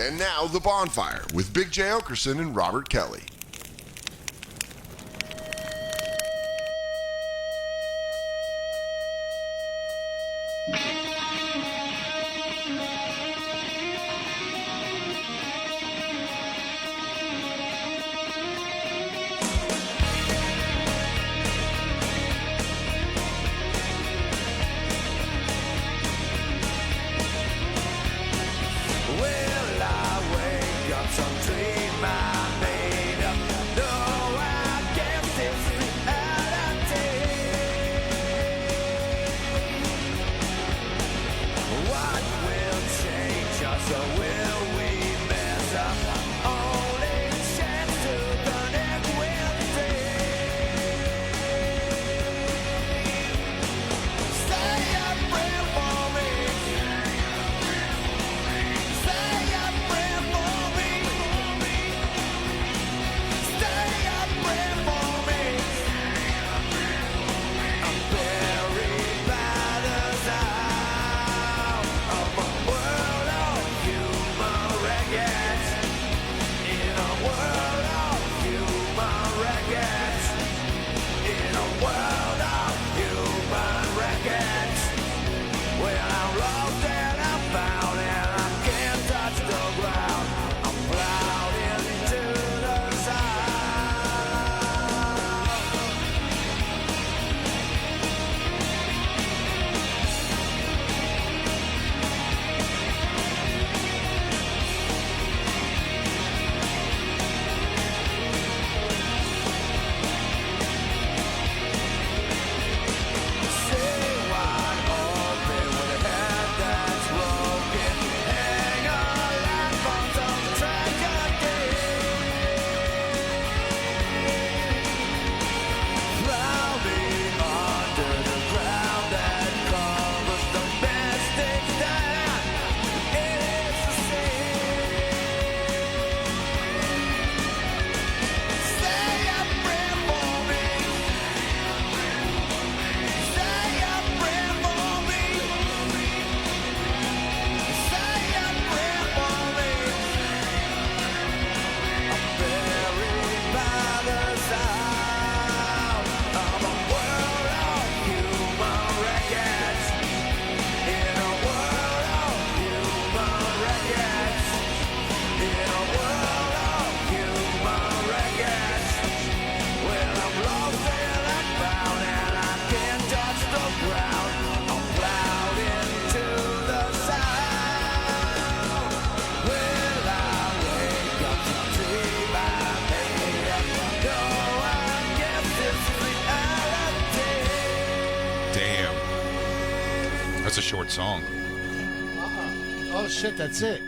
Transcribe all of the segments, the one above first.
And now, The Bonfire with Big J. Okerson and Robert Kelly. That's a short song. Oh, shit, that's it.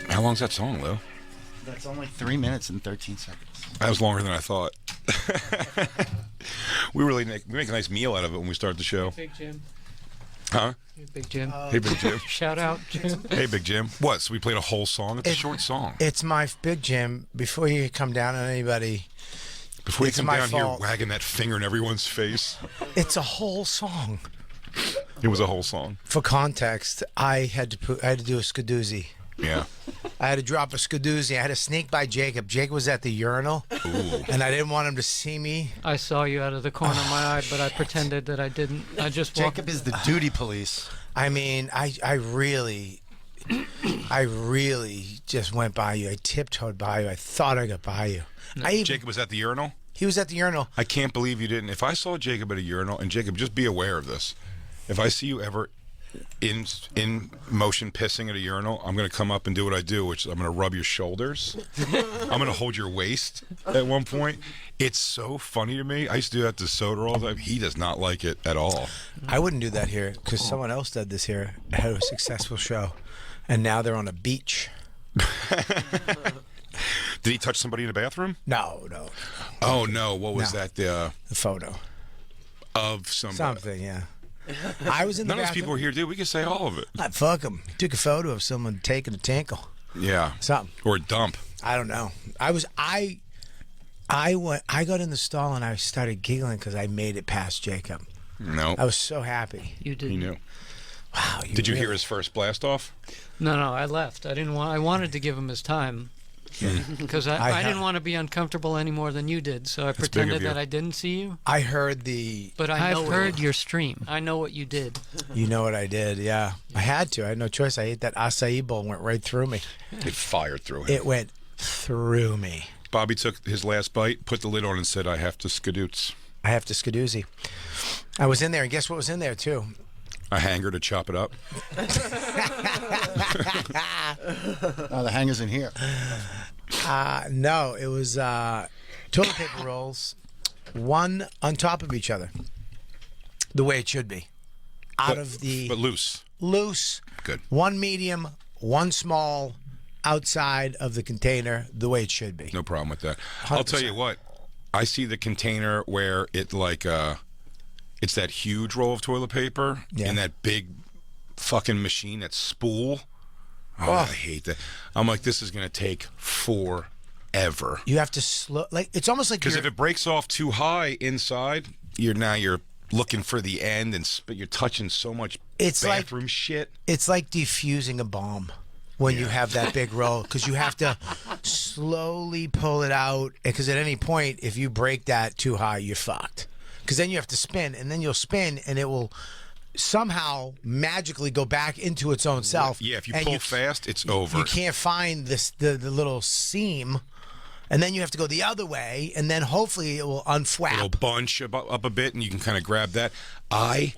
How long's that song, Lou? That's only 3 minutes and 13 seconds. That was longer than I thought. we make a nice meal out of it when we start the show. Big Jim. Huh? Hey, Big Jim. Hey, Big Jim. Shout out, Jim. Hey, Big Jim. What? So we played a whole song? It's a short song. It's my Big Jim. Before you come down on anybody, Before you it's come my down fault. here wagging that finger in everyone's face. It's a whole song. It was a whole song. For context, I had to do a skadoozy. Yeah. I had to drop a skadoozy. I had to sneak by Jacob. Jacob was at the urinal, and I didn't want him to see me. I saw you out of the corner of my eye, but I pretended that I didn't. I just walked. Jacob is the duty police. I mean, I really just went by you. I tiptoed by you. I thought I got by you. Jacob was at the urinal? He was at the urinal. I can't believe you didn't. If I saw Jacob at a urinal, and Jacob, just be aware of this. If I see you ever in motion pissing at a urinal, I'm going to come up and do what I do, which is I'm going to rub your shoulders. I'm going to hold your waist at one point. It's so funny to me. I used to do that to Soder all the time. He does not like it at all. I wouldn't do that here because someone else did this here. Had a successful show, and now they're on a beach. Did he touch somebody in the bathroom? No. Oh, no. What was No. that? The photo. Of somebody. Something, yeah. I was in the None of those bathroom. people are here, dude. We can say all of it. Fuck them. Took a photo of someone taking a tinkle. Yeah. Something. Or a dump. I don't know. I got in the stall and I started giggling because I made it past Jacob. No. I was so happy. You did. He knew. Wow. Did you hear his first blast off? No, I left. I wanted to give him his time because I didn't want to be uncomfortable any more than you did. So I big of pretended you. that I didn't see you. I heard the. But I've heard your stream. I know what you did. You know what I did? Yeah. I had to. I had no choice. I ate that acai bowl and went right through me. It fired through him. It went through me. Bobby took his last bite, put the lid on, and said, "I have to skadoots." I have to skadoozy. I was in there, and guess what was in there too? A hanger to chop it up. Oh, the hanger's in here. No, it was toilet paper rolls, one on top of each other, the way it should be. But loose. Loose. Good. One medium, one small, outside of the container, the way it should be. No problem with that. I'll tell you what. I see the container where it it's that huge roll of toilet paper in that big fucking machine, that spool. Oh, I hate that. I'm like, this is going to take forever. You have to it's almost like Because if it breaks off too high inside, you're looking for the end, but you're touching so much bathroom shit. It's like defusing a bomb when you have that big roll, because you have to slowly pull it out, because at any point, if you break that too high, you're fucked. Because then you have to spin, and then you'll spin, and it will somehow magically go back into its own self. Yeah, if you pull fast, it's over. You can't find the little seam, and then you have to go the other way, and then hopefully it will unflap. It'll bunch up a bit, and you can kind of grab that. I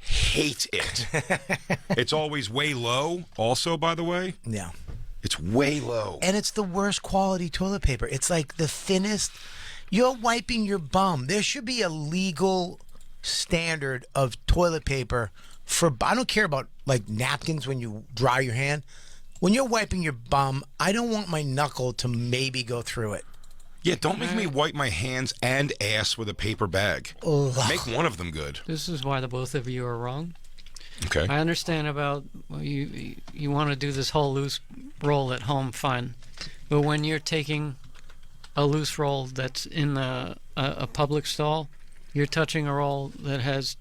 hate it. It's always way low, also, by the way. Yeah. It's way low. And it's the worst quality toilet paper. It's like the thinnest. You're wiping your bum. There should be a legal standard of toilet paper for. I don't care about like napkins when you dry your hand. When you're wiping your bum, I don't want my knuckle to maybe go through it. Yeah, don't make me wipe my hands and ass with a paper bag. Ugh. Make one of them good. This is why the both of you are wrong. Okay. I understand about you want to do this whole loose roll at home, fine. But when you're taking a loose roll that's in a public stall, you're touching a roll that has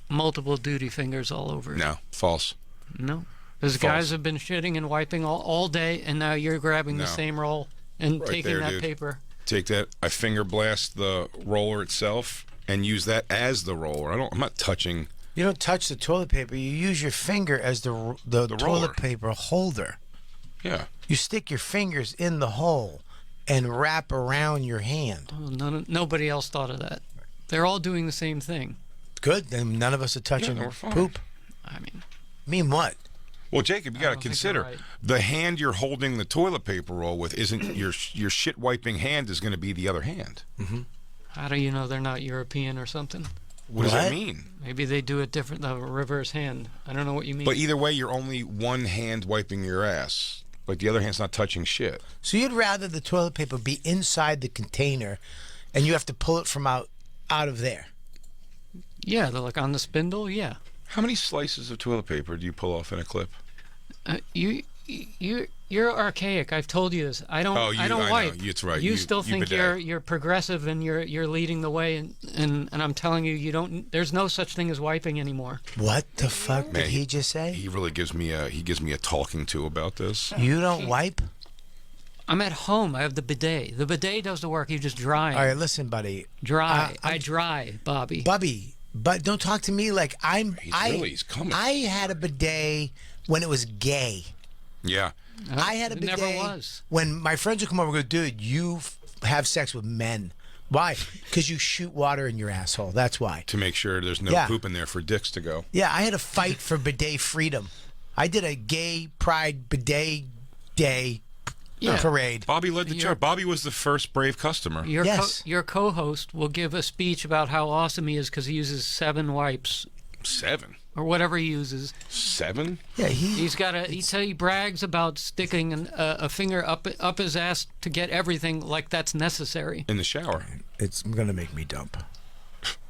multiple duty fingers all over it. No, false. No. Because guys have been shitting and wiping all day, and now you're grabbing the same roll and Right taking there, that dude. paper. Take that. I finger blast the roller itself and use that as the roller. I'm not touching. You don't touch the toilet paper. You use your finger as the roller. toilet paper holder. Yeah. You stick your fingers in the hole and wrap around your hand. Oh, nobody else thought of that. They're all doing the same thing. Good. Then none of us are touching we're fine. poop. I mean, Mean what? Well, Jacob, you got to don't think consider you're right. the hand you're holding the toilet paper roll with isn't your shit wiping hand is going to be the other hand. how do you know they're not European or something? What does that What? mean? Maybe they do it different, the reverse hand. I don't know what you mean. But either way, you're only one hand wiping your ass. Like the other hand's not touching shit. So you'd rather the toilet paper be inside the container and you have to pull it from out of there. Yeah, they're like on the spindle. Yeah, How many slices of toilet paper do you pull off in a clip? you're archaic. I've told you this. I don't. Oh, I don't know. wipe. It's right. You still think bidet. you're progressive and you're leading the way, and I'm telling you, you don't. There's no such thing as wiping anymore. What the fuck Man, did he just say? He really gives me a talking to about this. You don't wipe? I'm at home. I have the bidet. The bidet does the work. You just dry. All right, listen, buddy. Dry. I dry, Bobby. Bubby, but don't talk to me like He's coming. I had a bidet when it was gay. Yeah. I had a It bidet never was. when my friends would come over and go, dude, you have sex with men. Why? Because you shoot water in your asshole. That's why. To make sure there's no Yeah. poop in there for dicks to go. Yeah, I had to fight for bidet freedom. I did a gay pride bidet day parade. Bobby led the charge. Bobby was the first brave customer. Your Yes. your co-host will give a speech about how awesome he is because he uses 7 wipes 7. or whatever he uses. 7? Yeah, He's got he brags about sticking a finger up his ass to get everything like that's necessary. In the shower. it's gonna make me dump.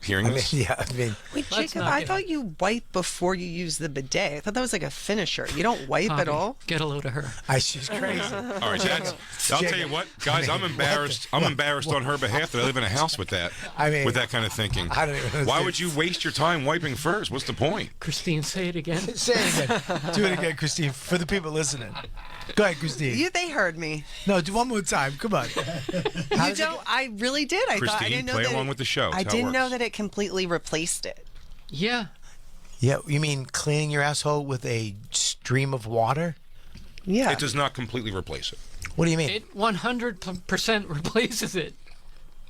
hearing I mean, this? yeah, I mean, Wait, Let's Jacob, not I get- thought you wipe before you use the bidet. I thought that was like a finisher. You don't wipe at Bobby, all? Get a load of her. she's crazy. All right, I'll tell you what, guys. I'm embarrassed. I'm embarrassed on her behalf that I live in a house with that. I mean, with that kind of thinking. I don't even know. Why would you waste your time wiping first? What's the point? Christine, say it again. Say it again. Do it again, Christine, for the people listening. Go ahead, Christine. They heard me. No, do one more time. Come on. You don't? I really did. I thought I Christine, didn't know play that. along with the show. I It's how it didn't know works. that it completely replaced it. Yeah. Yeah, you mean cleaning your asshole with a stream of water? Yeah. It does not completely replace it. What do you mean? It 100% replaces it.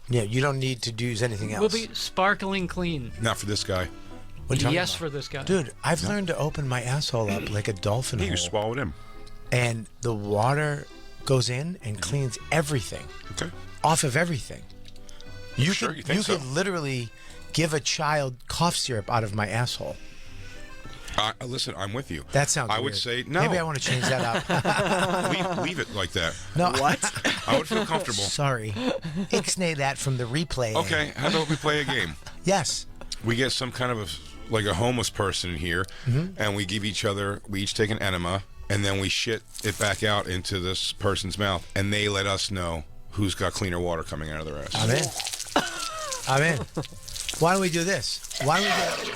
Yeah, you don't need to use anything Will else. be sparkling clean. Not for this guy. What are you talking Yes, about? for this guy. Dude, I've learned to open my asshole up like a dolphin You hole, swallowed him. and the water goes in and cleans everything Okay. off of everything. You Sure, could you think so? could literally give a child cough syrup out of my asshole. Listen, I'm with you. That sounds I would weird. say no. Maybe I want to change that up. leave it like that. No. What? I would feel comfortable. Sorry. Ixnay that from the replay. Okay, how about we play a game? Yes. We get some kind of like a homeless person in here, and we give each other. We each take an enema, and then we shit it back out into this person's mouth, and they let us know who's got cleaner water coming out of their ass. I'm in. Why don't we do this? Why don't we do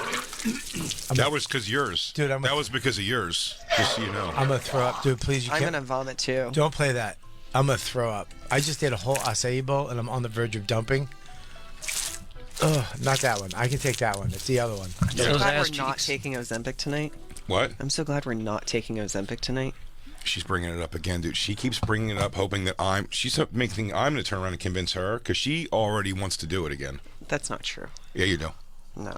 That was because yours. Dude, that was because of yours. Just so you know. I'm going to throw up. Dude, please, you I'm can't. going to vomit too. Don't play that. I'm going to throw up. I just did a whole acai bowl, and I'm on the verge of dumping. Ugh, not that one. I can take that one. It's the other one. I'm so Those glad ass we're not cheeks. taking Ozempic tonight. What? I'm so glad we're not taking Ozempic tonight. She's bringing it up again, dude. She keeps bringing it up, hoping that she's making I'm going to turn around and convince her because she already wants to do it again. That's not true. Yeah, you do. No.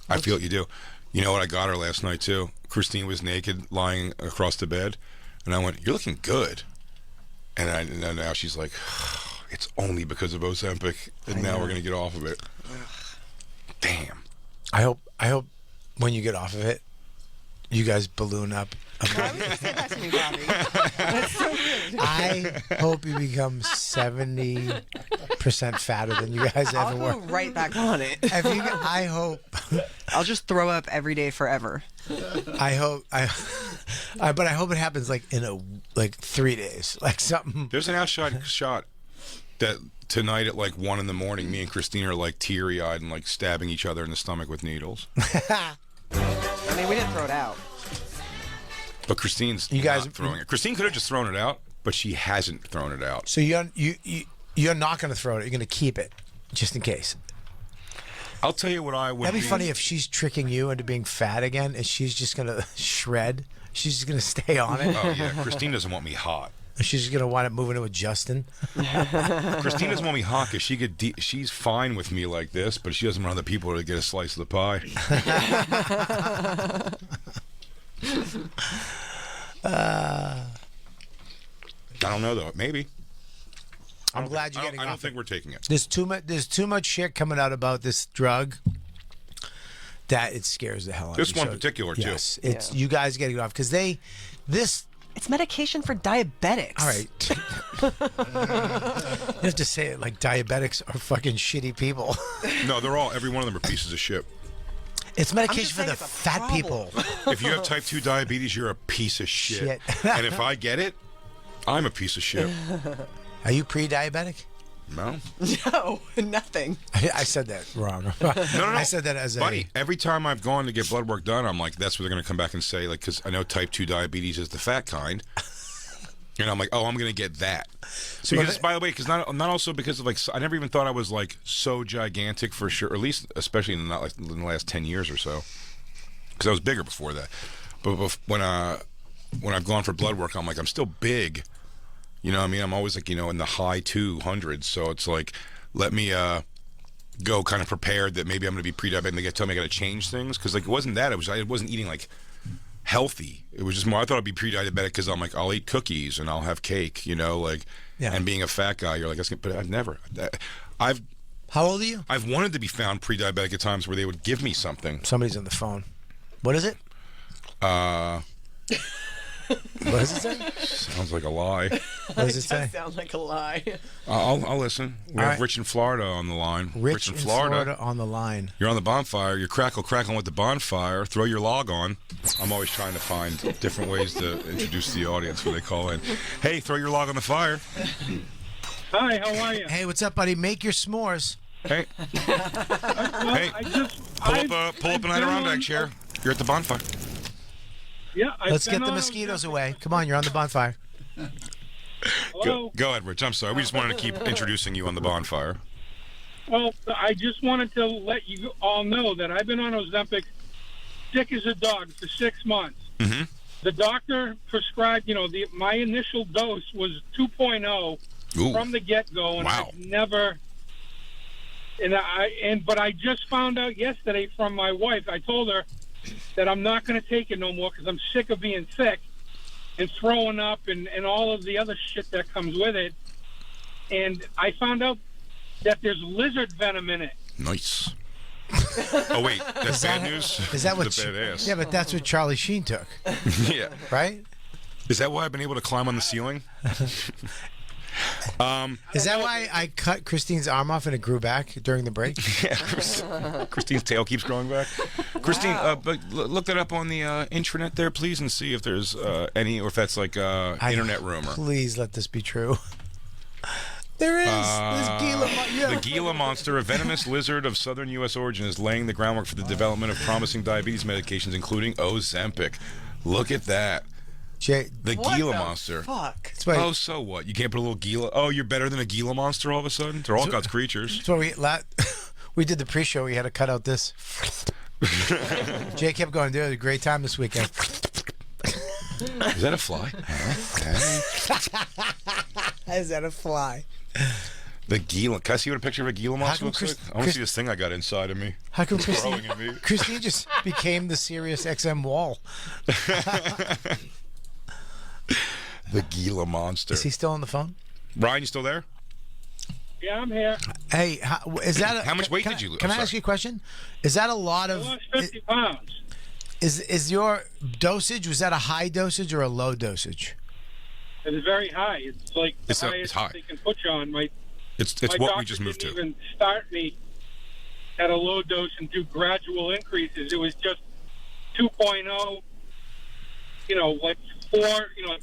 I feel you do. You know what? I got her last night too. Christine was naked, lying across the bed, and I went, "You're looking good." And now she's like, "It's only because of Ozempic, and now we're gonna get off of it." Damn. I hope when you get off of it, you guys balloon up. Why would you say that to me, Bobby? That's so rude. I hope you become 70% fatter than you guys I'll ever go were. right back on it. I hope. I'll just throw up every day forever. But I hope it happens like in 3 days, like something. There's an outside shot that tonight at like 1 a.m, me and Christine are like teary-eyed and like stabbing each other in the stomach with needles. I mean, we didn't throw it out. But Christine's You guys- not throwing it. Christine could have just thrown it out, but she hasn't thrown it out. So you're not going to throw it. You're going to keep it, just in case. I'll tell you what I would. That'd be funny if she's tricking you into being fat again, and she's just going to shred. She's just going to stay on it. Oh yeah, Christine doesn't want me hot. She's just going to wind up moving in with Justin. Christine doesn't want me hot because she's fine with me like this, but she doesn't want other people to get a slice of the pie. I don't know though. Maybe. I'm glad you're I getting don't off think it. we're taking it. There's too much shit coming out about this drug that it scares the hell out of me. This one So, particular, too. yes, it's Yeah. you guys getting it off because this. It's medication for diabetics. All right. You have to say it like diabetics are fucking shitty people. No, every one of them are pieces of shit. It's medication for saying the it's a fat problem. people. If you have type 2 diabetes, you're a piece of shit. Shit. And if I get it, I'm a piece of shit. Are you pre-diabetic? No? No, nothing. I said that wrong. No. I said that as Buddy, every time I've gone to get blood work done, I'm like, that's what they're going to come back and say, like, because I know type 2 diabetes is the fat kind. And I'm like, oh, I'm going to get that. So because, by the way, because not also because of, like, I never even thought I was, like, so gigantic for sure, or at least, especially in the last 10 years or so. Because I was bigger before that. But when I've gone for blood work, I'm like, I'm still big. You know what I mean? I'm always like, in the high 200s. So it's like, let me go kind of prepared that maybe I'm going to be pre-diabetic and they tell me I got to change things. Because like it wasn't that. I wasn't eating like healthy. It was just more, I thought I'd be pre-diabetic because I'm like, I'll eat cookies and I'll have cake, like, Yeah. and being a fat guy, you're like, but I've never. How old are you? I've wanted to be found pre-diabetic at times where they would give me something. Somebody's on the phone. What is it? What does it say? Sounds like a lie. What does it say? Sounds like a lie. I'll listen. We All have right. Rich in Florida on the line. Rich in Florida on the line. You're on the bonfire. You're crackling with the bonfire. Throw your log on. I'm always trying to find different ways to introduce the audience when they call in. Hey, throw your log on the fire. Hi, how are you? Hey, what's up, buddy? Make your s'mores. Hey, Well, hey, pull up an Adirondack chair. You're at the bonfire. Yeah, Let's get the mosquitoes away. Come on, you're on the bonfire. Hello. Go ahead, Rich. I'm sorry. We just wanted to keep introducing you on the bonfire. Well, I just wanted to let you all know that I've been on Ozempic, sick as a dog, for 6 months. Mm-hmm. The doctor prescribed, my initial dose was 2.0 Ooh. from the get-go, and Wow. I've never. But I just found out yesterday from my wife. I told her that I'm not going to take it no more because I'm sick of being sick and throwing up and all of the other shit that comes with it. And I found out that there's lizard venom in it. Nice. Oh wait, that's bad news. Is that what? That's badass? Yeah, but that's what Charlie Sheen took, Yeah. right? Is that why I've been able to climb on the ceiling? Is that why I cut Christine's arm off and it grew back during the break? Yeah, Christine's tail keeps growing back. Christine, but look that up on the intranet there, please, and see if there's any, or if that's like internet rumor. Please let this be true. There is. There's Gila. The Gila monster, a venomous lizard of southern U.S. origin, is laying the groundwork for the development of promising diabetes medications, including Ozempic. Look at that. The Gila monster. Fuck. That's why, Oh, so what? You can't put a little Gila. Oh, you're better than a Gila monster all of a sudden? They're all God's creatures. that's why we did the pre-show. We had to cut out this. Jay kept going, dude, it was a great time this weekend. Is that a fly? Is that a fly? The Gila. Can I see what a picture of a Gila monster come looks Chris- like? I want to see this thing I got inside of me. How come Growing in me. Christine just became the Sirius XM wall? The Gila monster. Is he still on the phone? Ryan, you still there? Yeah, I'm here. Hey, is that How much weight did you lose? Can I'm I ask sorry. you a question? Is that a lot I of? lost 50 pounds. Is your dosage? Was that a high dosage or a low dosage? It is very high. It's like the It's highest high. they can put you on. It's My what doctor we just moved didn't to. even start me at a low dose and do gradual increases. It was just 2.0, like 4,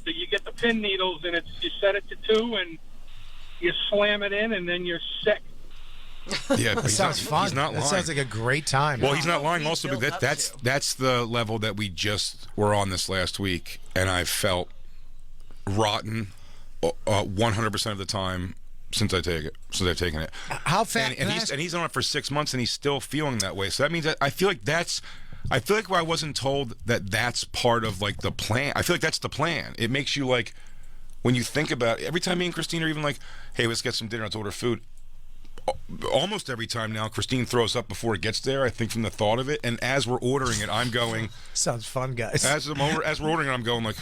you get the pin needles and you set it to 2 and you slam it in and then you're sick. Yeah, but That sounds fun. He's not that lying. sounds like a great time. Well, he's not lying. Also, built but up that's the level that we just were on this last week, and I felt rotten 100% of the time since I've taken it. How fast? And he's on it for 6 months, and he's still feeling that way. So that means that I feel like I wasn't told that that's part of like the plan. I feel like that's the plan. It makes you like, when you think about it, every time me and Christine are even like, hey, let's get some dinner, let's order food. Almost every time now, Christine throws up before it gets there. I think from the thought of it, and as we're ordering it, I'm going. Sounds fun, guys. As we're ordering it, I'm going like,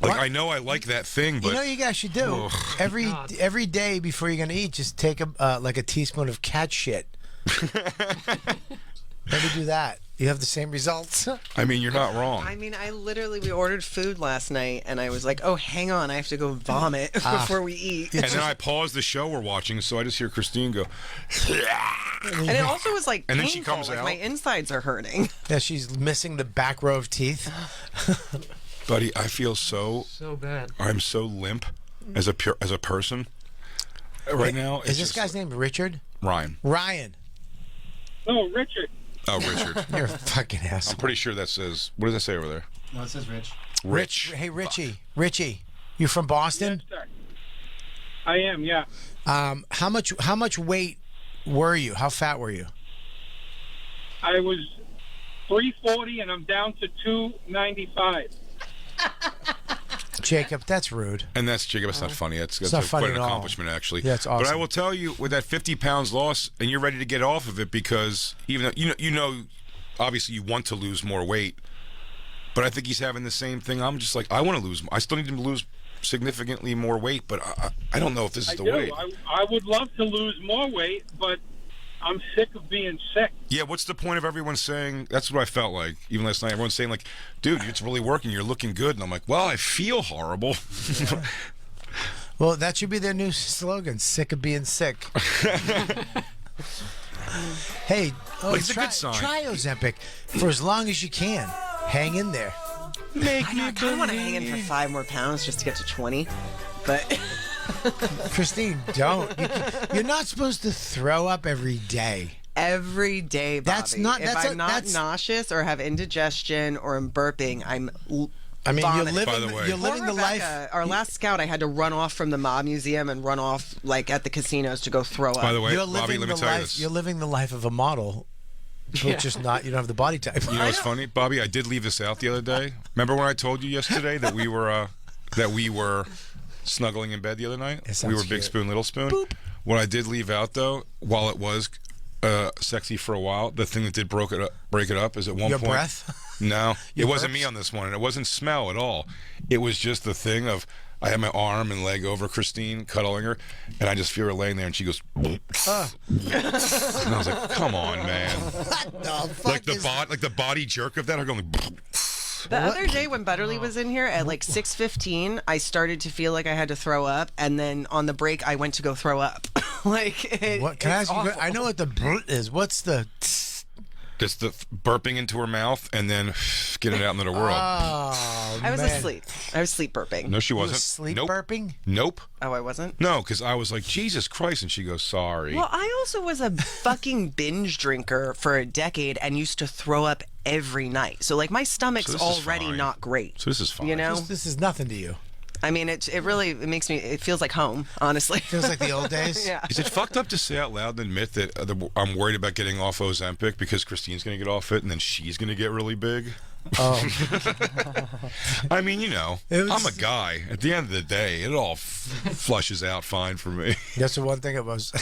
like I know I like that thing, but you guys should do every day before you're gonna eat. Just take a teaspoon of cat shit. Maybe do that. You have the same results. I mean, you're not wrong. I mean, we ordered food last night, and I was like, oh, hang on, I have to go vomit before we eat. And then I pause the show we're watching, so I just hear Christine go. And it also was like And painful. then she comes like out. my insides are hurting. Yeah, she's missing the back row of teeth. Buddy, I feel so bad. I'm so limp as a person right now. Is this guy's name Richard? Ryan? Ryan. No, Richard. Oh, Richard. You're a fucking I'm asshole. pretty sure that says. What does that say over there? No, it says Rich. Rich. Hey, Richie, you from Boston? Yes, sir. I am, yeah. How much weight were you? How fat were you? I was 340 and I'm down to 295. Jacob, that's rude. And that's Jacob. It's not funny. That's not funny quite an at all. accomplishment, actually. Yeah, it's But I awesome. will tell you, with that 50 pounds loss, and you're ready to get off of it because even though you know, obviously you want to lose more weight, but I think he's having the same thing. I'm just like, I want to lose. I still need to lose significantly more weight, but I don't know if this is I the do. way. I would love to lose more weight, but I'm sick of being sick. Yeah, what's the point of everyone saying? That's what I felt like. Even last night, everyone's saying like, "Dude, it's really working. You're looking good." And I'm like, "Well, I feel horrible." Well, that should be their new slogan: "Sick of being sick." Hey, It's a try, good sign. try Ozempic for as long as you can. Hang in there. I kind of want to hang in for 5 more pounds just to get to 20, but Christine, don't. You're not supposed to throw up every day. every day, Bobby. That's not- If that's a- I'm not that's- nauseous or have indigestion or I'm burping, I'm. I mean, you're vomiting. living, By the way- you're Poor living the Rebecca, life. Our last scout, I had to run off from the mob museum and run off like at the casinos to go throw up. By the way, You're Bobby, living let me the tell you life. this. You're living the life of a model, but just not. You don't have the body type. You know what's funny, Bobby? I did leave this out the other day. Remember when I told you yesterday that we were snuggling in bed the other night? It sounds We were Big cute. Spoon, Little Spoon. What I did leave out though, while it was sexy for a while, the thing that did break it up is at one Your point. breath? No, it wasn't burps? me on this one, and it wasn't smell at all. It was just the thing of I had my arm and leg over Christine, cuddling her, and I just feel her laying there, and she goes, and I was like, "Come on, man!" Like the body jerk of that, her going. The other day when Butterly was in here at like 6:15, I started to feel like I had to throw up, and then on the break I went to go throw up. What can I ask you? awful. I know what the brut is. What's the? Just the burping into her mouth and then getting it out into the world. Oh, I was man. asleep. I was sleep burping. No, she You wasn't. was sleep nope. burping? Nope. Oh, I wasn't? No, because I was like, Jesus Christ, and she goes, sorry. Well, I also was a fucking binge drinker for a decade and used to throw up every night. So like my stomach's So this is already fine. not great. So this is fine. You know? This is nothing to you. I mean, it really makes me. It feels like home, honestly. Feels like the old days. Yeah. Is it fucked up to say out loud and admit that I'm worried about getting off Ozempic because Christine's going to get off it and then she's going to get really big? Oh, I mean, you know, It was- I'm a guy. At the end of the day, it all flushes out fine for me. that's the one thing it was.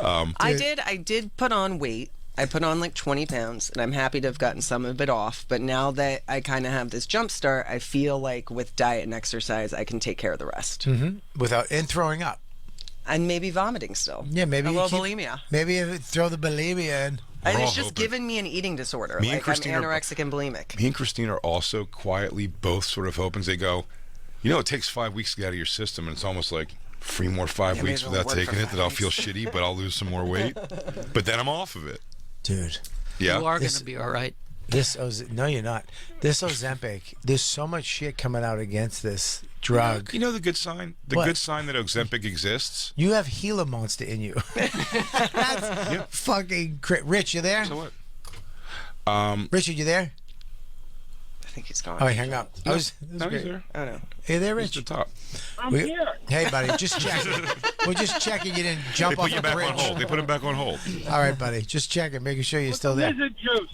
I did put on weight. I put on like 20 pounds, and I'm happy to have gotten some of it off. But now that I kind of have this jump start, I feel like with diet and exercise, I can take care of the rest. Without and throwing up. And maybe vomiting still. Yeah, maybe a you little keep- bulimia. Maybe if it- throw the bulimia in. And We're it's all just hoping. given me an eating disorder. Me and Like Christine I'm are- anorexic and bulimic. Me and Christine are also quietly both sort of hoping. They go, you know, it takes 5 weeks to get out of your system, and it's almost like 3 more 5 Yeah, maybe weeks it'll without work for taking it 5 that I'll weeks. feel shitty, but I'll lose some more weight. But then I'm off of it. Dude, Yeah. You are going This- to be all right. no, you're not. This Ozempic, there's so much shit coming out against this drug. You know the good sign? The What? good sign that Ozempic exists? You have Gila monster in you. That's fucking Rich, you there? So what? Richard, you there? I think he's gone. Oh, he hung up. No, That was no, great. he's there. Oh no. Hey there, He's Rich. the top. I'm We- here. Hey, buddy, just checking. We're just checking you didn't They jump off put you the back bridge. on hold. They put him back on hold. All right, buddy, just checking, making sure you're still there. Lizard juice.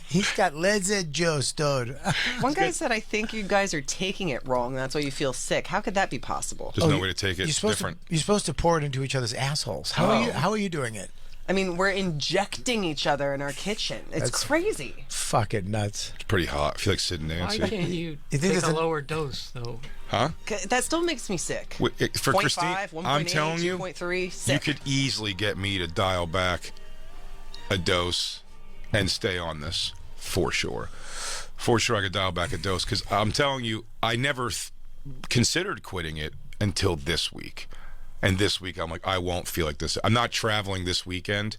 He's got lizard juice, dude. One guy said, "I think you guys are taking it wrong. That's why you feel sick." How could that be possible? There's no you- way to take it. You're It's supposed different. you're supposed to pour it into each other's assholes. How are you? How are you doing it? I mean, we're injecting each other in our kitchen. It's That's- crazy. Fucking nuts. It's pretty hot. I feel like Sid and Why Nancy. can't you You think take there's a a- lower dose, though? Huh? That still makes me sick. For 0.5, Christine, 1.8, I'm telling you, 2.3, you sick. could easily get me to dial back a dose and stay on this for sure. For sure, I could dial back a dose because I'm telling you, I never considered quitting it until this week. And this week, I'm like, I won't feel like this. I'm not traveling this weekend.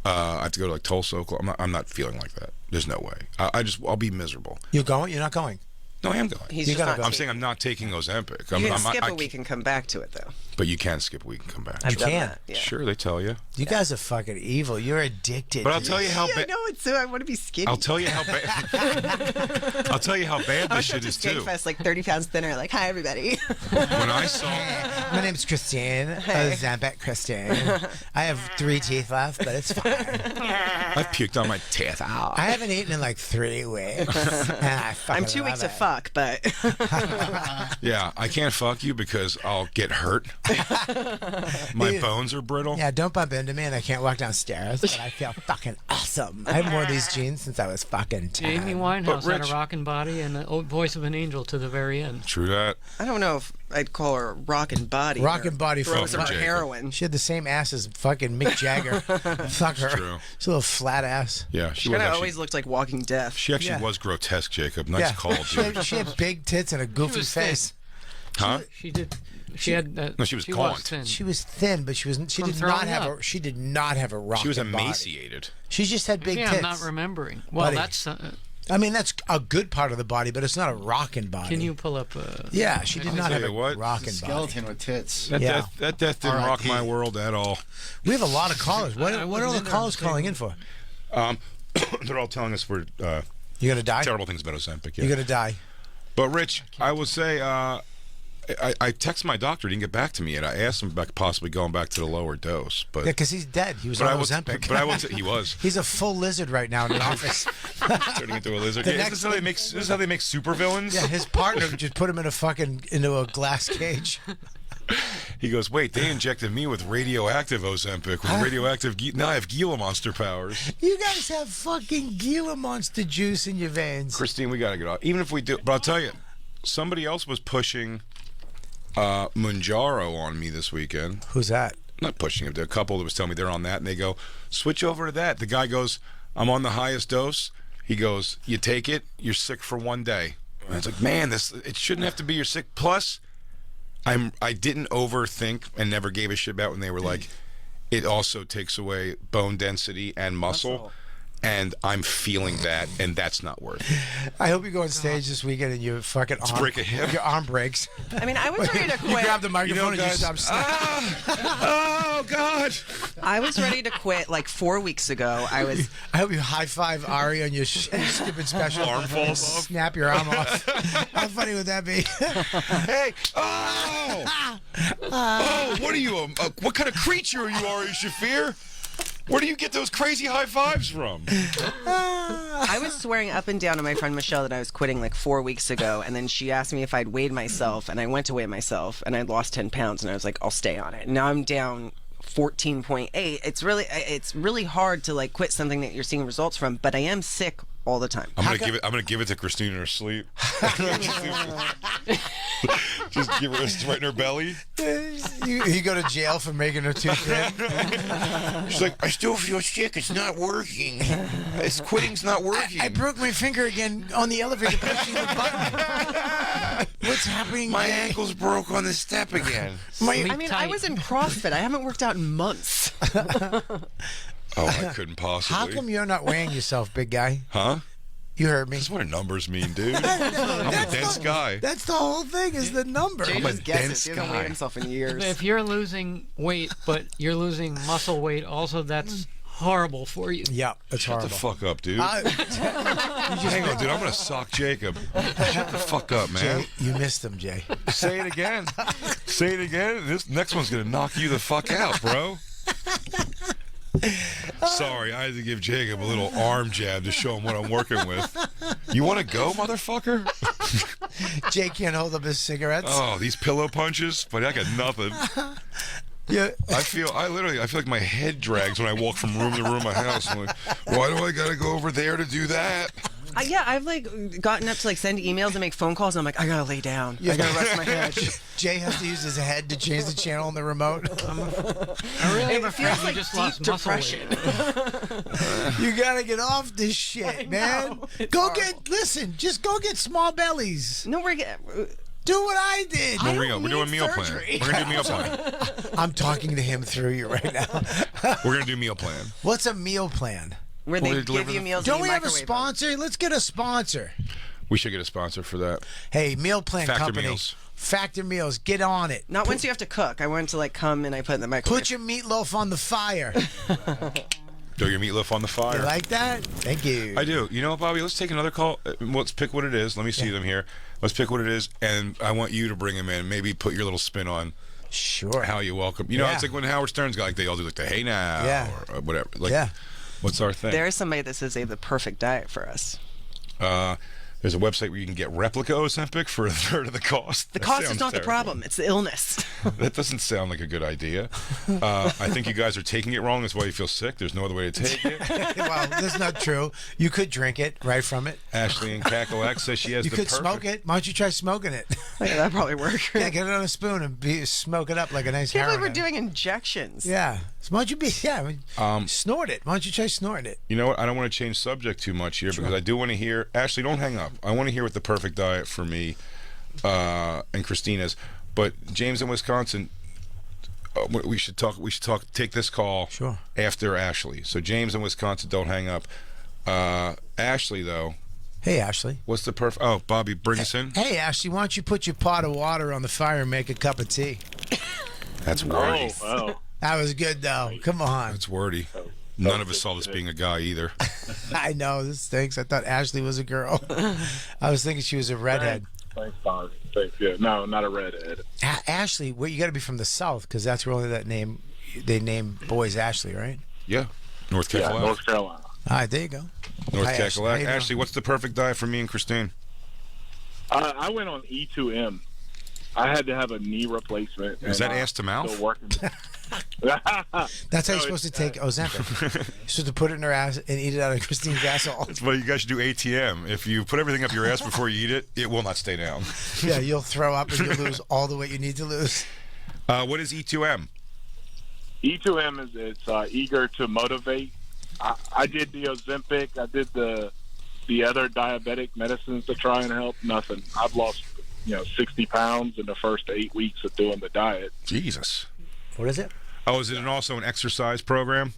I have to go to like Tulsa, Oklahoma. I'm not feeling like that. There's no way. I'll be miserable. You're going? You're not going? No, I am going. He's You just gotta not go. I'm taking saying I'm not taking Ozempic. You can I'm skip I a week and come back to it, though. But you can skip a week and come back. I Done can't. that, yeah. Sure, they tell you. You guys are fucking evil. You're addicted. But I'll to tell you this. how Yeah, I bad. know it's so. I want to be skinny. I'll tell you how bad. I'll tell you how bad this shit is Jake too. Fest, like 30 pounds thinner. Like, hi, everybody. When I saw, My name's Christine. Ozempic Christine. I have 3 teeth left, but it's fine. I puked on my teeth out. I haven't eaten in like 3 weeks. And I fucking I'm 2 weeks love to it. fuck, but Yeah, I can't fuck you because I'll get hurt. My bones are brittle. Yeah, don't bump into me and I can't walk downstairs, but I feel fucking awesome. I haven't worn these jeans since I was fucking 10. Amy Winehouse had Rich- a rockin' body and the voice of an angel to the very end. True that. I don't know if I'd call her rockin' body. Rockin' body for Throws her Jacob. heroin. She had the same ass as fucking Mick Jagger. Fuck her. true. She's a little flat ass. Yeah, She she was kind of actually, always looked like Walking Deaf. she actually Yeah. was grotesque, Jacob. Nice Yeah. call, She dude. had big tits and a goofy was thin. face. Huh? She did. She had. No, she was gaunt. thin. She was thin, but she did From not throwing have up. a. She did not have a rock. She was body. emaciated. She just had big yeah, tits. I'm not remembering. Well, Buddy. that's. I mean, that's a good part of the body, but it's not a rockin' body. Can you pull up? Yeah, she did not tell have a you what, rockin' body. Skeleton with tits. That, Yeah. that death didn't rock R.I.P. my world at all. We have a lot of callers. What I are wasn't all the in there callers on the calling in table. for? They're all telling us we're You gonna die? terrible things about Ozempic. Yeah. You're gonna die. But Rich, I would say I texted my doctor. He didn't get back to me yet. I asked him about possibly going back to the lower dose, but Yeah, because he's dead. He was but I on would, Ozempic. but I would say he was He's a full lizard right now in the office. turning into a lizard. The Yeah, next this is how they make supervillains. Yeah, his partner just put him into a glass cage. He goes, wait, they injected me with radioactive Ozempic, with radioactive. Now I have Gila monster powers. You guys have fucking Gila monster juice in your veins. Christine, we gotta get off. Even if we do, but I'll tell you, somebody else was pushing Munjaro on me this weekend. Who's that? Not pushing it. There a couple that was telling me they're on that, and they go, switch over to that. The guy goes, I'm on the highest dose. He goes, you take it, you're sick for 1 day. And it's like, man, it shouldn't have to be you're sick. Plus, I didn't overthink and never gave a shit about when they were like, it also takes away bone density and muscle. And I'm feeling that, and that's not worth it. I hope you go on stage this weekend and your fucking arm, break a hip. your arm breaks. I mean, I was ready to You quit. grab the microphone and you guys- stop snapping. Oh, God. I was ready to quit like 4 weeks ago. I was. I hope you high five Ari on your stupid special. Arm falls off. Snap your arm off. How funny would that be? Hey, oh, what are you? What kind of creature are you, Ari Shafir? Where do you get those crazy high fives from? I was swearing up and down to my friend Michelle that I was quitting like 4 weeks ago, and then she asked me if I'd weighed myself, and I went to weigh myself, and I'd lost 10 pounds, and I was like, I'll stay on it. Now I'm down 14.8. It's really hard to like quit something that you're seeing results from, but I am sick all the time. I'm gonna give it to Christine in her sleep. Just give her right in her belly. You go to jail for making her too thin. She's like, I still feel sick. It's not working. It's quitting's not working. I broke my finger again on the elevator pushing the button. What's happening? My Jay? ankles broke on the step again. I mean, I was in CrossFit. I haven't worked out in months. Oh, I couldn't possibly. How come you're not weighing yourself, big guy? Huh? You heard me. That's what numbers mean, dude. I'm a dense guy. That's the whole thing is the number. Jay I'm a just guesses. dense He hasn't guy. weighed himself in years. If you're losing weight, but you're losing muscle weight, also that's horrible for you. Yeah, that's Shut horrible. the fuck up, dude. I- Hang on, dude. I'm gonna sock Jacob. Shut the fuck up, man. Jay, you missed him, Jay. Say it again. Say it again. This next one's gonna knock you the fuck out, bro. Sorry, I had to give Jacob a little arm jab to show him what I'm working with. You want to go, motherfucker? Jay can't hold up his cigarettes. Oh, these pillow punches, but I got nothing. Yeah. I feel like my head drags when I walk from room to room in my house. I'm like, why do I gotta go over there to do that? Yeah, I've like gotten up to like send emails and make phone calls. And I'm like, I gotta lay down. I gotta rest my head. Jay has to use his head to change the channel on the remote. I really am It afraid feels you like just deep lost muscle depression. weight. You gotta get off this shit, man. Just go get small bellies. No, we're Do what I did. No, we're doing meal plan. surgery. We're gonna do meal plan. I'm talking to him through you right now. We're gonna do meal plan. What's a meal plan? where Well, they they deliver give you them. meals. Don't and we you have a microwave them. sponsor? Let's get a sponsor. We should get a sponsor for that. Hey, meal plan Factor company. Meals. Factor Meals. Get on it. Not once you have to cook. I want to like come and I put it in the microwave. Put your meatloaf on the fire. Throw your meatloaf on the fire. You like that? Thank you. I do. You know what, Bobby? Let's take another call. Let's pick what it is. Let me see them here. Let's pick what it is, and I want you to bring him in. Maybe put your little spin on Sure. how you welcome. You know, Yeah. it's like when Howard Stern's got like they all do like the hey now Yeah. or whatever. Like, Yeah. what's our thing? There is somebody that says they have the perfect diet for us. There's a website where you can get replica Ozempic for a third of the cost. The That cost is sounds not the terrible. problem; it's the illness. That doesn't sound like a good idea. I think you guys are taking it wrong. That's why you feel sick. There's no other way to take it. Well, that's not true. You could drink it right from it. Ashley in Cackle X says she has You the could perfect. smoke it. Why don't you try smoking it? Yeah, that probably work. Yeah, get it on a spoon and smoke it up like a nice Can't believe heroin. we're doing injections. Yeah. So why don't you snort it? Why don't you try snorting it? You know what? I don't want to change subject too much here because I do want to hear. Ashley, don't hang up. I want to hear what the perfect diet for me and Christina's. But James in Wisconsin, we should talk. Take this call Sure. after Ashley. So James in Wisconsin, don't hang up. Ashley though, Hey, Ashley. what's the perfect? Oh, Bobby, bring us in. Hey, Ashley, why don't you put your pot of water on the fire and make a cup of tea? That's wordy. Oh, That was good, though. Come on. That's wordy. None of us saw this being a guy either. I know, this stinks. I thought Ashley was a girl. I was thinking she was a redhead. thanks, Bob. Thanks. Yeah, no, not a redhead. Ashley, well, you got to be from the South because that's where only that name, they name boys Ashley, right? Yeah, North Yeah, Carolina. North Carolina. All right, there you go. North Hi, Ashley. Cackle How X. you doing? Ashley, what's the perfect diet for me and Christine? I went on E2M. I had to have a knee replacement. Is that and, ass to mouth? Still working. That's how you're supposed to take Ozempic. You're supposed to put it in her ass and eat it out of Christine's asshole. That's why you guys should do ATM. If you put everything up your ass before you eat it, it will not stay down. Yeah, you'll throw up and you'll lose all the weight you need to lose. What is E2M? E2M is it's eager to motivate. I did the Ozempic. I did the other diabetic medicines to try and help. Nothing. I've lost 60 pounds in the first 8 weeks of doing the diet. Jesus. What is it? Oh, is it also an exercise program?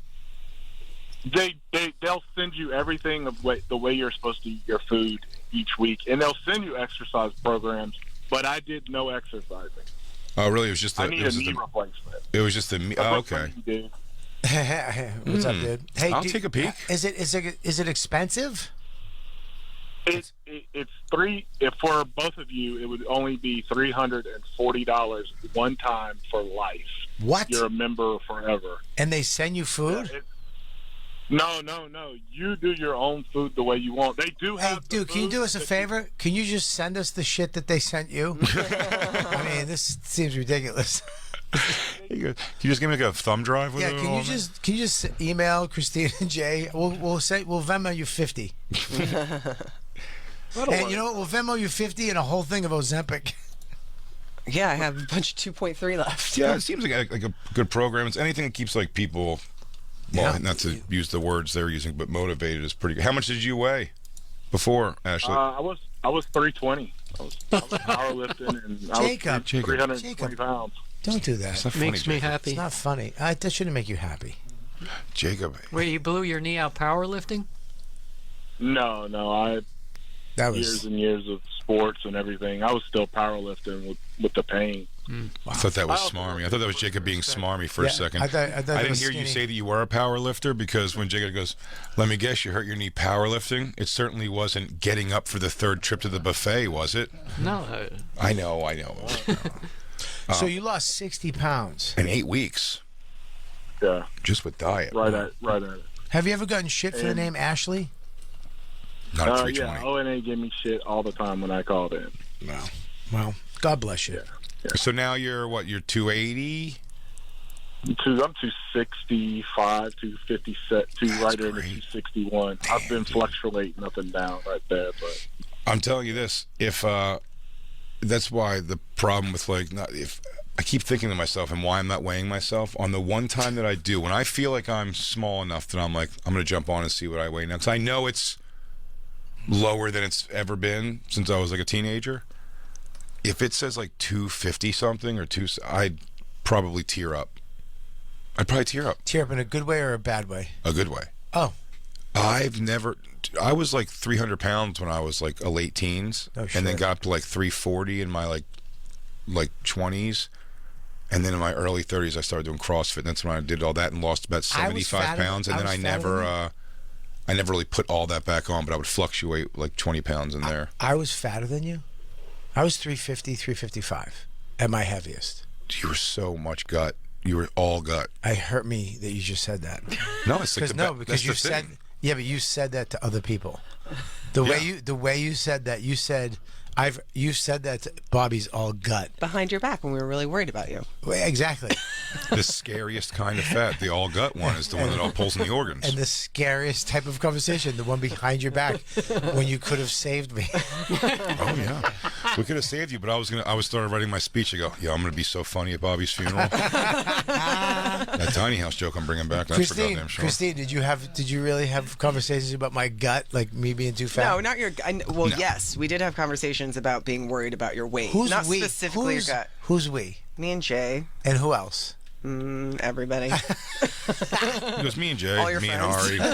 They'll send you everything of the way you're supposed to eat your food each week, and they'll send you exercise programs. But I did no exercising. Oh, really? It was just the. I need a knee replacement. It was just the. Oh, okay. What's up, dude? Hey, I'll take a peek. Is it expensive? It's three. If for both of you, it would only be $340 one time for life. What? You're a member forever. And they send you food? No. You do your own food the way you want. They do Hey, have. dude, can you do us a favor? Can you just send us the shit that they sent you? I mean, this seems ridiculous. Can you just give me like a thumb drive with Yeah, it? can all you in just email Christine and Jay? We'll Venmo you 50. And you know what? We'll Venmo you 50 and a whole thing of Ozempic. Yeah, I have a bunch of 2.3 left. Yeah, it seems like a good program. It's anything that keeps like people. Well, Yeah. not to use the words they're using, but motivated is pretty good. How much did you weigh before, Ashley? I was 320. I was powerlifting, and I Jacob. was 320 pounds. Don't do that. It's not funny, Makes me Jacob. happy. It's not funny. That shouldn't make you happy. Jacob. Wait, you blew your knee out powerlifting? No, I That years was. and years of sports and everything. I was still powerlifting with the pain. I thought that was smarmy. I thought that was Jacob being smarmy for a second. I thought it I didn't was hear you skinny. say that you were a power lifter because when Jacob goes, let me guess, you hurt your knee powerlifting. It certainly wasn't getting up for the third trip to the buffet, was it? No. I know. So you lost 60 pounds. In 8 weeks, Yeah, just with diet. right at it. Have you ever gotten shit for the name Ashley? Not at Yeah, 320. ONA gave me shit all the time when I called in. No. Well, God bless you. So now you're what? You're 280? I'm 265, 250, right in the great. 261. I've been fluctuating up and down right there, but I'm telling you this. If that's why the problem with if I keep thinking to myself and why I'm not weighing myself on the one time that I do, when I feel like I'm small enough that I'm like, I'm going to jump on and see what I weigh now. Because I know it's lower than it's ever been since I was like a teenager. If it says like 250 something or I'd probably tear up. I'd probably tear up. Tear up in a good way or a bad way? A good way. Oh. I was like 300 pounds when I was like a late teens, Oh, and then shit. got up to like 340 in my like 20s, and then in my early 30s I started doing CrossFit. And that's when I did all that and lost about I was 75 fatter- pounds, and I then was I fatter never really put all that back on, but I would fluctuate like 20 pounds in there. I was fatter than you. I was 350, 355 at my heaviest. You were so much gut. You were all gut. I hurt me that you just said that. No, it's like Because the no, be- because that's you the said thing. yeah, but you said that to other people. The way you said that, you said that Bobby's all gut. Behind your back when we were really worried about you. Well, exactly. The scariest kind of fat, the all gut one, is the one that all pulls in the organs. And the scariest type of conversation, the one behind your back, when you could have saved me. Oh yeah, we could have saved you, but I was started writing my speech. I go, yeah, I'm gonna be so funny at Bobby's funeral. That tiny house joke I'm bringing back. That's for goddamn sure. Christine, did you really have conversations about my gut, like me being too fat? No, not your. Well, yes, we did have conversations about being worried about your weight. Who's not we? specifically your gut. Who's we? Me and Jay. And who else? Everybody. It was me and Jay, All your me friends. and Ari, me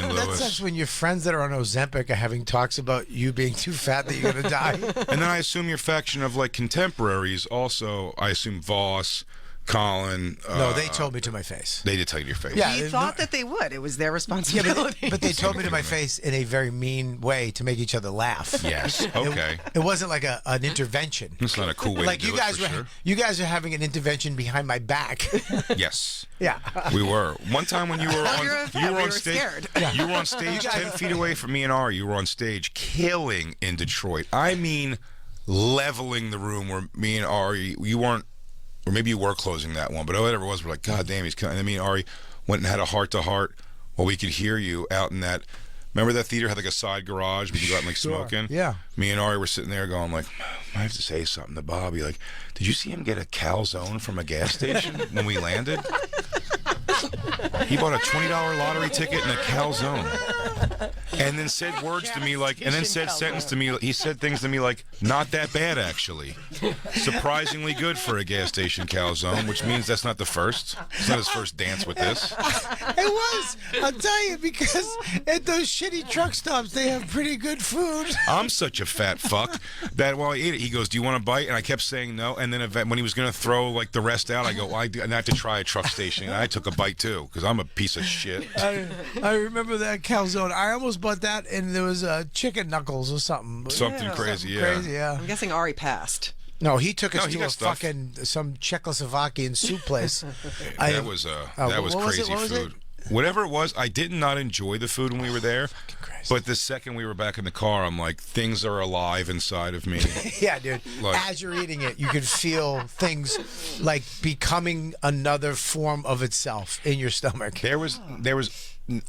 and That Lewis. sucks when your friends that are on Ozempic are having talks about you being too fat that you're gonna die. And then I assume your faction of like contemporaries also. I assume Voss, Colin. No, they told me to my face. They did tell you to your face. Yeah. We thought that they would. It was their Yeah, responsibility. but they told me to my face in a very mean way to make each other laugh. Yes. Okay. It wasn't like an intervention. That's not a cool way Like to do you guys it, were, for sure. you guys are having an intervention behind my back. Yes. Yeah. We were. One time when you were on, You're a fan. you were We on were stage. scared. You were on stage 10 feet away from me and Ari. You were on stage killing in Detroit. I mean, leveling the room where me and Ari, you weren't, or maybe you were closing that one, but whatever it was, we're like, God damn, he's killing. And then me and Ari went and had a heart-to-heart while we could hear you out in that. Remember that theater had like a side garage we could go out and like smoking? Yeah. Me and Ari were sitting there going like, I have to say something to Bobby. Like, did you see him get a calzone from a gas station when we landed? He bought a $20 lottery ticket and a calzone. And then said words to me like, and then said sentence to me, he said things to me like, not that bad actually. Surprisingly good for a gas station calzone, which means that's not the first. It's not his first dance with this. It was. I'll tell you, because at those shitty truck stops, they have pretty good food. I'm such a fat fuck that while I ate it, he goes, do you want a bite? And I kept saying no. And then when he was going to throw like the rest out, I go, well, I have to try a truck station. And I took a bite too, because I'm a piece of shit. I remember that calzone. I almost bought that, and there was chicken knuckles or something. Something crazy, yeah. Crazy, yeah. I'm guessing Ari passed. No, he took us he to got a stuff. fucking some Czechoslovakian soup place. That was what was it? crazy What was food. Whatever it was, I did not enjoy the food when we were there. crazy. But the second we were back in the car, I'm like, things are alive inside of me. Yeah, dude. Like- As you're eating it, you can feel things like becoming another form of itself in your stomach. There was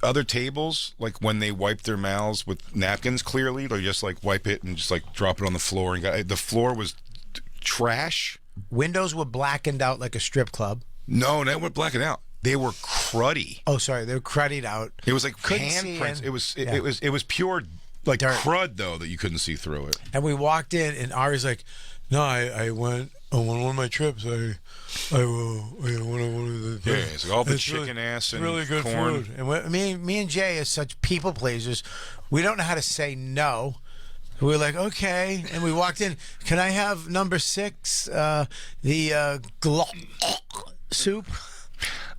other tables, like when they wiped their mouths with napkins, clearly, they just like wipe it and just like drop it on the floor. And the floor was trash. Windows were blackened out like a strip club. No, they weren't blacking out. They were cruddy. Oh, sorry, they were cruddied out. It was like Couldn't see handprints. in. It was pure like Dirt. crud though that you couldn't see through it. And we walked in, and Ari's like, "No, I went on one of my trips. I one of the Yeah, it's like all the It's chicken ass and really good corn. food." And me and Jay are such people pleasers. We don't know how to say no. We were like, okay, and we walked in. Can I have number 6, the soup?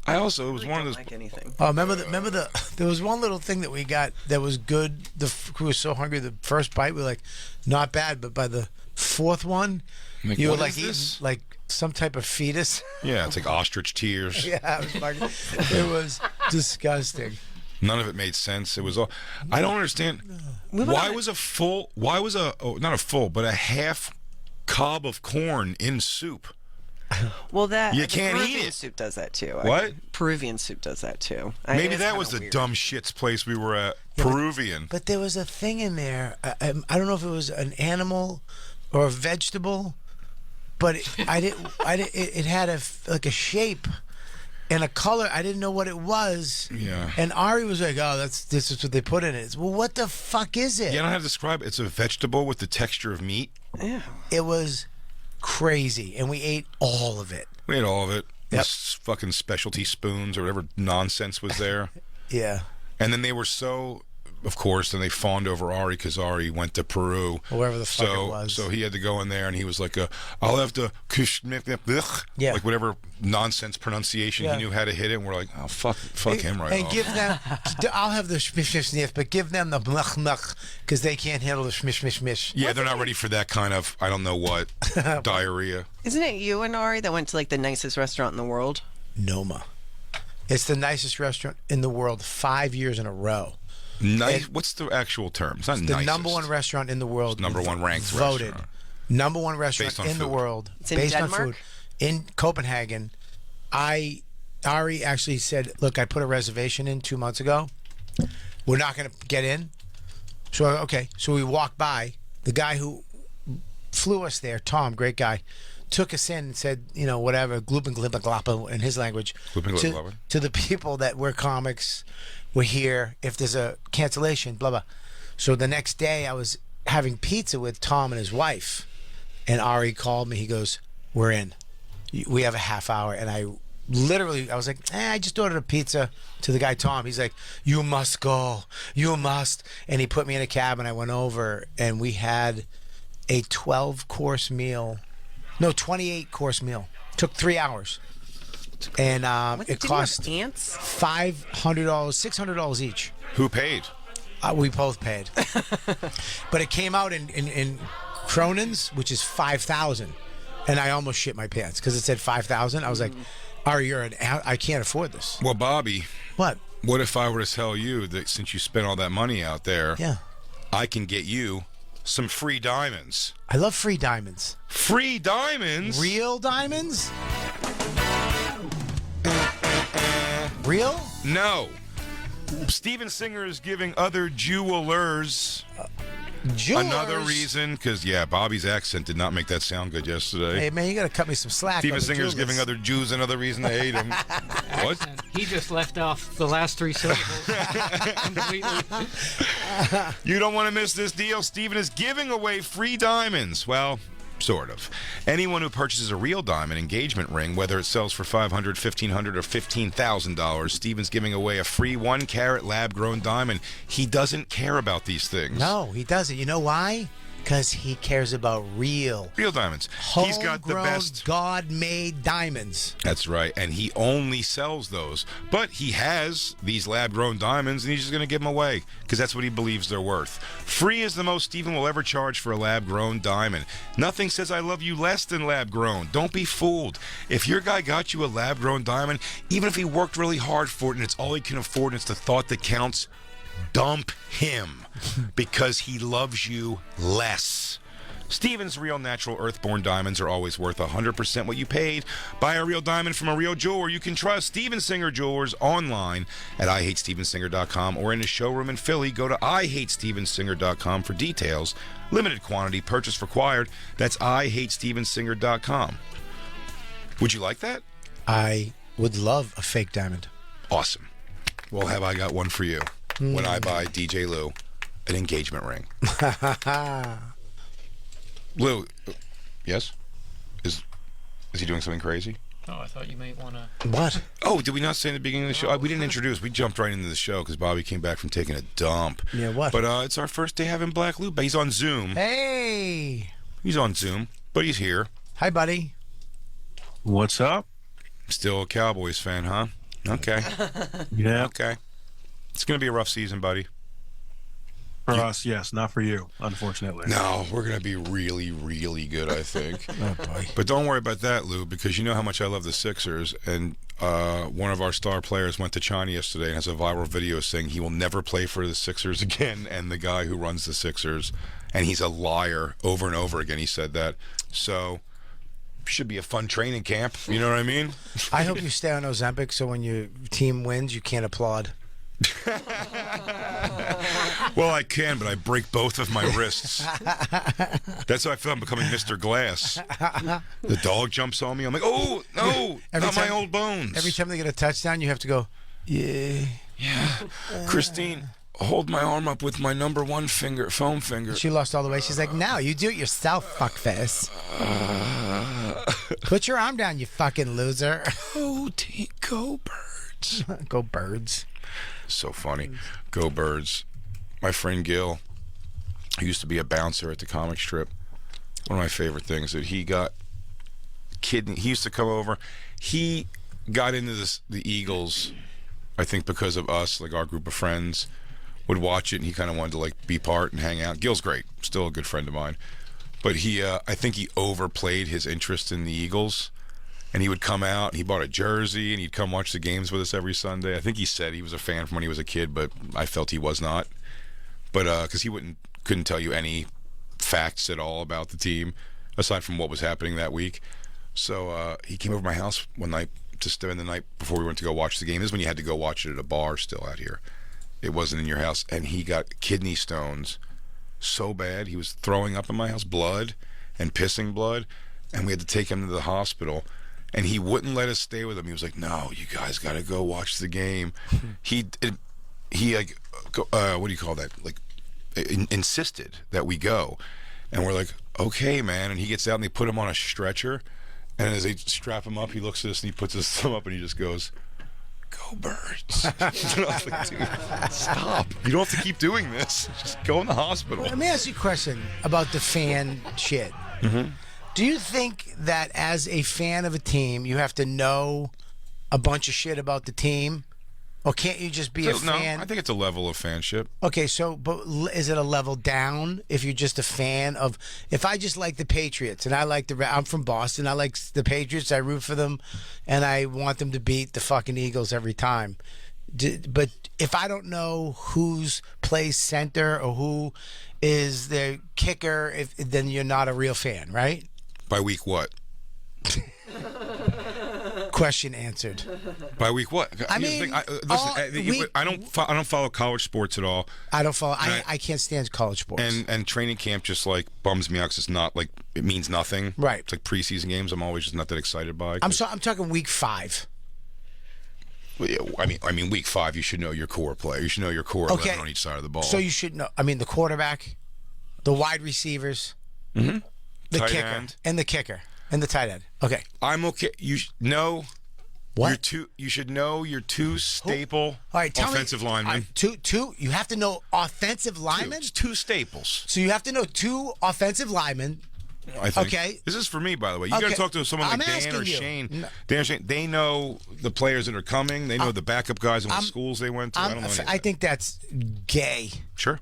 I also it was one of those. Like anything. Oh, remember the there was one little thing that we got that was good. We were so hungry. The first bite, we were like, not bad, but by the fourth one, Like, you were what like is eating this? like some type of fetus. Yeah, it's like ostrich tears. Yeah, it was fucking, it was disgusting. None of it made sense. It was all. I don't understand. Why was not a full, but a half cob of corn in soup? Well, that You the can't eat Peruvian it. soup does that too. What? Peruvian soup does that too. Maybe It's that kinda was the weird. dumb shits place we were at. Peruvian. But there was a thing in there. I don't know if it was an animal or a vegetable, but it had like a shape and a color. I didn't know what it was. Yeah. And Ari was like, "Oh, this is what they put in it." Well, what the fuck is it? Yeah, I don't have to describe it. It's a vegetable with the texture of meat. It was crazy, and we ate all of it. We ate all of it. Yep. This fucking specialty spoons or whatever nonsense was there. Yeah. And then they were so, of course, then they fawned over Ari because Ari went to Peru. Or wherever the fuck it was. So he had to go in there and he was like, I'll have to, Yeah. like whatever nonsense pronunciation Yeah. he knew how to hit it. And we're like, oh, fuck him right And off. give them, I'll have the shmish, but give them the blach because they can't handle the shmish. Yeah, they're not ready for that kind of, I don't know what, diarrhea. Isn't it you and Ari that went to like the nicest restaurant in the world? Noma. It's the nicest restaurant in the world 5 years in a row. Nice. What's the actual term? It's not The nicest. number one restaurant in the world. Number one ranked voted. restaurant. Number one restaurant Based on in the food. world. It's in based Denmark? on food. In Copenhagen. Ari actually said, look, I put a reservation in 2 months ago. We're not going to get in. So, okay. So we walked by. The guy who flew us there, Tom, great guy, took us in and said, whatever, gloopen glibba gloppa in his language. Gloopen glibba gloppa. To the people that we're comics, we're here. If there's a cancellation, blah, blah. So the next day I was having pizza with Tom and his wife. And Ari called me. He goes, we're in. We have a half hour. And I was like, I just ordered a pizza to the guy, Tom. He's like, you must go. You must. And he put me in a cab and I went over and we had a 12-course meal. No, 28-course meal. Took 3 hours. And it cost ants? $500, $600 each. Who paid? We both paid. But it came out in Kronens, which is 5,000. And I almost shit my pants because it said 5,000. I was like, Ari, I can't afford this. Well, Bobby. What? What if I were to tell you that since you spent all that money out there, Yeah. I can get you some free diamonds? I love free diamonds. Free diamonds? Real diamonds? Real? No. Steven Singer is giving other jewelers another reason, because, Bobby's accent did not make that sound good yesterday. Hey, man, you got to cut me some slack. Steven Singer is giving other Jews another reason to hate him. What? He just left off the last 3 syllables completely. You don't want to miss this deal. Steven is giving away free diamonds. Well, sort of. Anyone who purchases a real diamond engagement ring, whether it sells for $500, $1,500, or $15,000, Steven's giving away a free 1-carat lab-grown diamond. He doesn't care about these things. No, he doesn't. You know why? Because he cares about real diamonds. He's got the homegrown, best. God-made diamonds. That's right, and he only sells those. But he has these lab-grown diamonds, and he's just going to give them away because that's what he believes they're worth. Free is the most Steven will ever charge for a lab-grown diamond. Nothing says I love you less than lab-grown. Don't be fooled. If your guy got you a lab-grown diamond, even if he worked really hard for it and it's all he can afford and it's the thought that counts, dump him because he loves you less. Steven's real natural earthborn diamonds are always worth 100% what you paid. Buy a real diamond from a real jeweler you can trust. Steven Singer Jewelers online at IHateStevenSinger.com or in his showroom in Philly. Go to IHateStevenSinger.com for details. Limited quantity, purchase required. That's IHateStevenSinger.com. Would you like that? I would love a fake diamond. Awesome. Well, have I got one for you when I buy DJ Lou an engagement ring. Lou, yes? Is he doing something crazy? Oh, I thought you might want to. What? Oh, did we not say in the beginning of the show? We didn't introduce. We jumped right into the show because Bobby came back from taking a dump. Yeah, what? But it's our first day having Black Lou. He's on Zoom. Hey! He's on Zoom, but he's here. Hi, buddy. What's up? Still a Cowboys fan, huh? Okay. Yeah. Okay. It's going to be a rough season, buddy. For us, yes. Not for you, unfortunately. No, we're going to be really, really good, I think. Oh, boy. But don't worry about that, Lou, because you know how much I love the Sixers. And one of our star players went to China yesterday and has a viral video saying he will never play for the Sixers again. And the guy who runs the Sixers, and he's a liar over and over again, he said that. So, should be a fun training camp. You know what I mean? I hope you stay on Ozempic so when your team wins, you can't applaud. Well, I can, but I break both of my wrists. That's how I feel. I'm becoming Mr. Glass. The dog jumps on me. I'm like, oh, no, not my old bones. Every time they get a touchdown, you have to go, yeah. Yeah. Christine, hold my arm up with my number one finger, foam finger. She lost all the way. She's like, no, you do it yourself, fuckface. Put your arm down, you fucking loser. Go Birds. Go Birds. So funny. Go Birds. My friend Gil, who used to be a bouncer at the comic strip, one of my favorite things that he got he used to come over. He got into the Eagles, I think because of us, like our group of friends would watch it, and he kind of wanted to like be part and hang out. Gil's great, still a good friend of mine, but he I think he overplayed his interest in the Eagles, And he would come out, and he bought a jersey, and he'd come watch the games with us every Sunday. I think he said he was a fan from when he was a kid, but I felt he was not. But because he couldn't tell you any facts at all about the team, aside from what was happening that week. So he came over to my house one night to spend the night before we went to go watch the game. This is when you had to go watch it at a bar still out here. It wasn't in your house. And he got kidney stones so bad. He was throwing up in my house, blood and pissing blood. And we had to take him to the hospital. And he wouldn't let us stay with him. He was like, "No, you guys got to go watch the game." He like, what do you call that? Like, insisted that we go. And we're like, "Okay, man." And he gets out and they put him on a stretcher. And as they strap him up, he looks at us and he puts his thumb up and he just goes, "Go Birds." And I was like, "Dude, stop. You don't have to keep doing this. Just go in the hospital." Let me ask you a question about the fan shit. Mm-hmm. Do you think that as a fan of a team, you have to know a bunch of shit about the team? Or can't you just be a fan? No, I think it's a level of fanship. Okay, so but is it a level down if you're just a fan of? If I just like the Patriots and I like I'm from Boston, I like the Patriots, I root for them, and I want them to beat the fucking Eagles every time. But if I don't know who's plays center or who is the kicker, then you're not a real fan, right? By week what? Question answered. By week what? I Here's the mean, thing. I don't follow college sports at all. I don't follow. I can't stand college sports. And training camp just like bums me out because it's not like it means nothing. Right. It's like preseason games. I'm always just not that excited by. I'm talking week 5. I mean, week 5 you should know your core player. You should know your core 11 on each side of the ball. So you should know. I mean, the quarterback, the wide receivers, the tight kicker, end. and the kicker, and the tight end. Okay. I'm okay. You know. What? You should know your 2 staple offensive linemen. Two. You have to know offensive linemen. Two staples. So you have to know 2 offensive linemen. I think. Okay. This is for me, by the way. You got to talk to someone like Dan or Shane. No. Dan or Shane. They know the players that are coming. They know the backup guys and what schools they went to. I don't know. I think that's gay. Sure.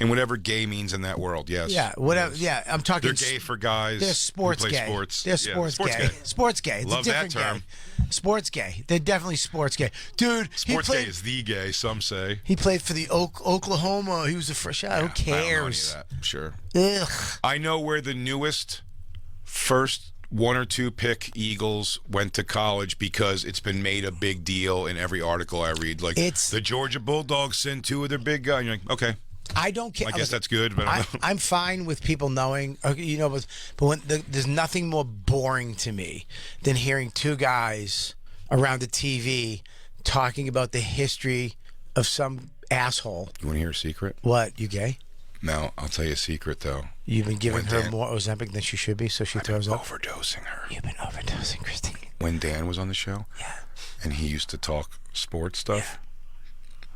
And whatever gay means in that world, yes. Yeah, whatever. Yeah, I'm talking. They're gay for guys. They're sports who play gay. Sports. They're sports gay. Sports gay. It's Love a different that term. Gay. Sports gay. They're definitely sports gay, dude. Sports gay is the gay. Some say he played for the Oklahoma. He was a fresh out. Who cares? I don't know any of that. Sure. Ugh. I know where the newest first 1 or 2 pick Eagles went to college because it's been made a big deal in every article I read. Like the Georgia Bulldogs send 2 of their big guys. And you're like, okay. I don't care. I guess that's good, but I'm fine with people knowing. You know, but when there's nothing more boring to me than hearing 2 guys around the TV talking about the history of some asshole. You want to hear a secret? What? You gay? No, I'll tell you a secret though. You've been giving her more Ozempic than she should be, so she throws up. Overdosing her. You've been overdosing, Christine. When Dan was on the show, and he used to talk sports stuff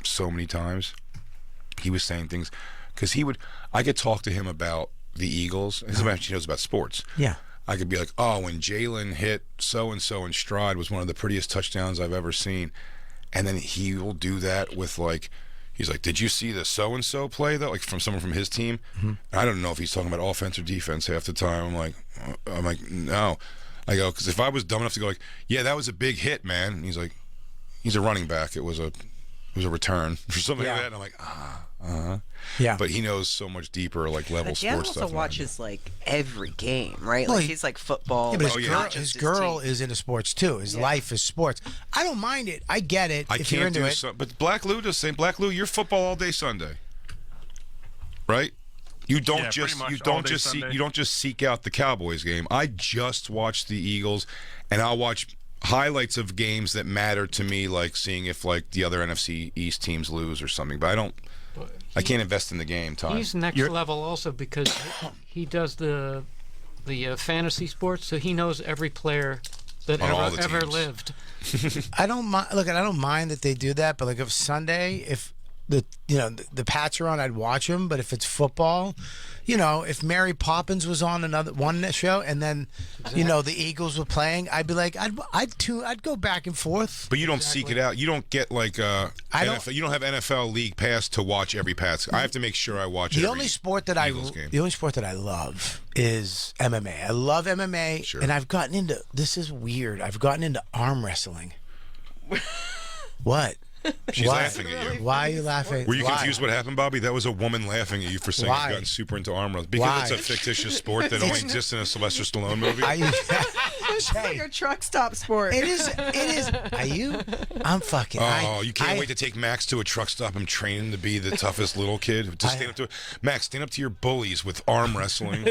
so many times. He was saying things because I could talk to him about the Eagles. He knows about sports. Yeah. I could be like, oh, when Jalen hit so-and-so in stride was one of the prettiest touchdowns I've ever seen. And then he will do that with like, he's like, did you see the so-and-so play though? Like from someone from his team. Mm-hmm. I don't know if he's talking about offense or defense half the time. I'm like, no. I go, because if I was dumb enough to go like, yeah, that was a big hit, man. And he's like, he's a running back. It was a return or something like that. And I'm like, Yeah. But he knows so much deeper, like level But sports Dan stuff. also watches like every game, right? Well, Like he's like football. Yeah, but like, his girl is into sports too. His life is sports. I don't mind it. I get it. I if can't you're into do it. so. But Black Lou does the same. Black Lou, you're football all day Sunday, right? You don't just seek out the Cowboys game. I just watch the Eagles, and I'll watch highlights of games that matter to me, like seeing if like the other NFC East teams lose or something. But I can't invest in the game time. He's next level also because he does the fantasy sports, so he knows every player that ever lived. I don't mind. Look, I don't mind that they do that, but like if Sunday, if the Pats are on, I'd watch them. But if it's football, if Mary Poppins was on one show, and then the Eagles were playing, I'd be like, I'd go back and forth. But you don't seek it out. You don't get like NFL, you don't have NFL League Pass to watch every Pats. I have to make sure I watch the every only sport that Eagles game. The only sport that I love is MMA. I love MMA, Sure. and I've gotten into, this is weird, I've gotten into arm wrestling. What? She's laughing at you. Why are you laughing? Were you Why? confused what happened, Bobby? That was a woman laughing at you for saying Why? you've gotten super into arm wrestling. Because Why? it's a fictitious sport that only exists in a Sylvester Stallone movie. It's like a truck stop sport. It is. Are you? I'm fucking. You can't wait to take Max to a truck stop and train him to be the toughest little kid. To stand up to Max, stand up to your bullies with arm wrestling.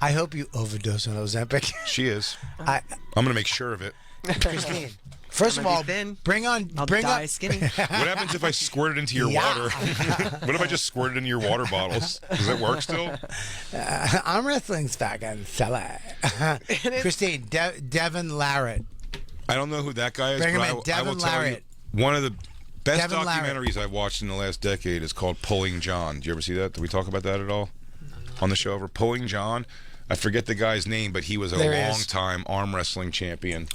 I hope you overdose on Ozempic. She is. I'm going to make sure of it. Christine. First of all, bring on. I'll die skinny. What happens if I squirt it into your water? What if I just squirt it into your water bottles? Does that work still? Arm wrestling's fucking fella. Christine, Devin Larratt. I don't know who that guy is. Bring him but in, I Devin will tell you, Larratt. one of the best Devin documentaries I've watched in the last decade is called Pulling John. Did you ever see that? Did we talk about that at all on the show? Over Pulling John. I forget the guy's name, but he was a long-time arm wrestling champion.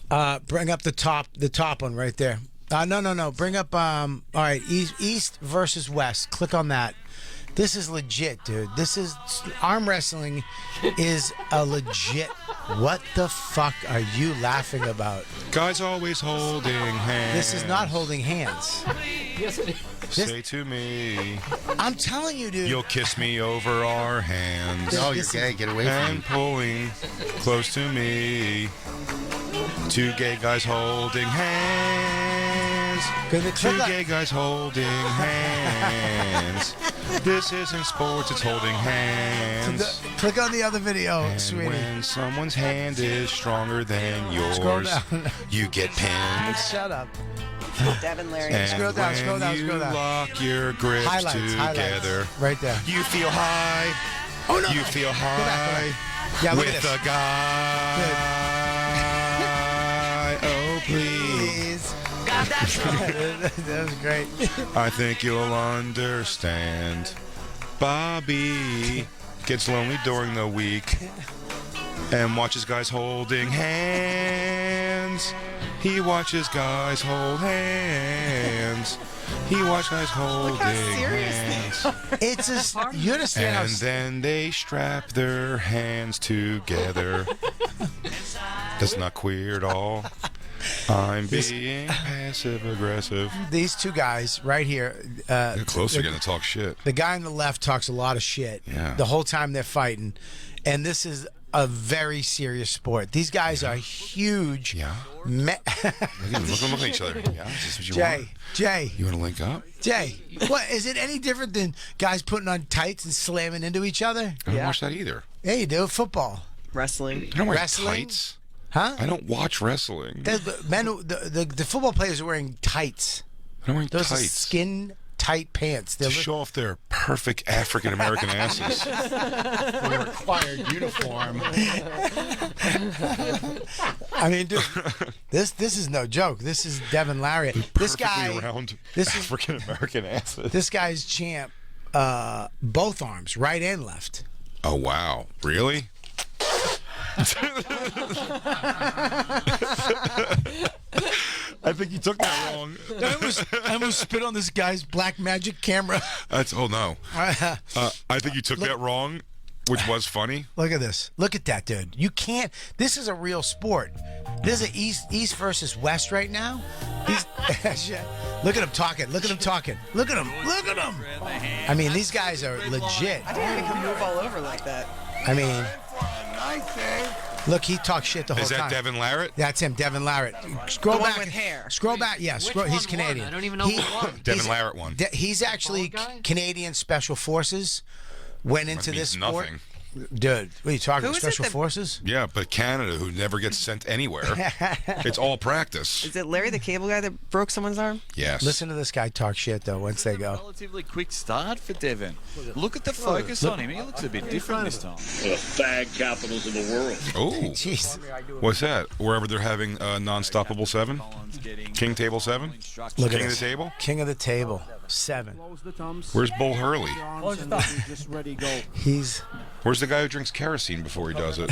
Bring up the top one right there. No. Bring up. All right, East versus West. Click on that. This is legit, dude. This is arm wrestling. Is a legit. What the fuck are you laughing about? Guys always holding hands. This is not holding hands. Yes, it is. Say to me, I'm telling you, dude. you'll kiss me over our hands. No, you're gay. Get away from And me. pulling close to me. Two gay guys holding hands. Two gay guys holding hands. This isn't sports, it's holding hands. Click on the other video, And sweetie. when someone's hand is stronger than yours, Scroll down. you get pinned. Shut up. Devin Larry. And Scroll down, when scroll down, you scroll down. lock your grips together, right there. you feel high. Oh no! You feel Go back. high Yeah, look with at this. a guy. Oh, please. That was great. I think you'll understand. Bobby gets lonely during the week and watches guys holding hands. He watches guys hold hands. He watches guys holding hands. It's a. You understand how? And then they strap their hands together. That's not queer at all. I'm being passive aggressive. These two guys right here. They're closer getting to talk shit. The guy on the left talks a lot of shit. Yeah. The whole time they're fighting, and this is a very serious sport. These guys are huge. Yeah. Me- Look at each other. Yeah, is this what you want? Jay, You want to link up? what is it any different than guys putting on tights and slamming into each other? I don't watch that either. Yeah, you do. Football, Wrestling. I don't wear Wrestling? tights. huh? I don't watch wrestling. The football players are wearing tights. I don't wear Those are tights. skin tight pants. To show off their perfect African American asses. The required uniform. I mean, dude, this is no joke. This is Devin Larratt. This Perfectly guy, round this is- African American asses. this guy's champ, both arms, right and left. Oh wow! Really? I think you took that wrong. I almost spit on this guy's black magic camera. That's no. I think you took that wrong, which was funny. Look at this. Look at that, dude. You can't. This is a real sport. This is a East versus West right now. Look at him talking. Look at him talking. Look at him. Look at him. I mean, these guys are legit. I didn't think he could move all over like that. I mean, look, he talks shit the whole Is that time. Devin Larratt? That's him, Devin Larratt. Scroll The one back. with hair. Scroll back. Yeah, Which scroll. one He's won? Canadian. I don't even know who won. Devin he's- Larratt won. He's actually Bald guy? Canadian Special Forces. Went into means this sport. nothing. Dude, what are you talking Who about? is it Special that- Forces? Yeah, but Canada, who never gets sent anywhere, it's all practice. Is it Larry the Cable Guy that broke someone's arm? Yes. Listen to this guy talk shit, though, once they go. Relatively quick start for Devin. Look at the focus on him. He looks a bit different this time. The fag capitals of the world. Oh, Jeez. what's that? Wherever they're having non-stoppable 7? Collins getting King Table 7? Look at King of the this. Table? King of the table. 7. Where's Bull Hurley? Where's the guy who drinks kerosene before he does it?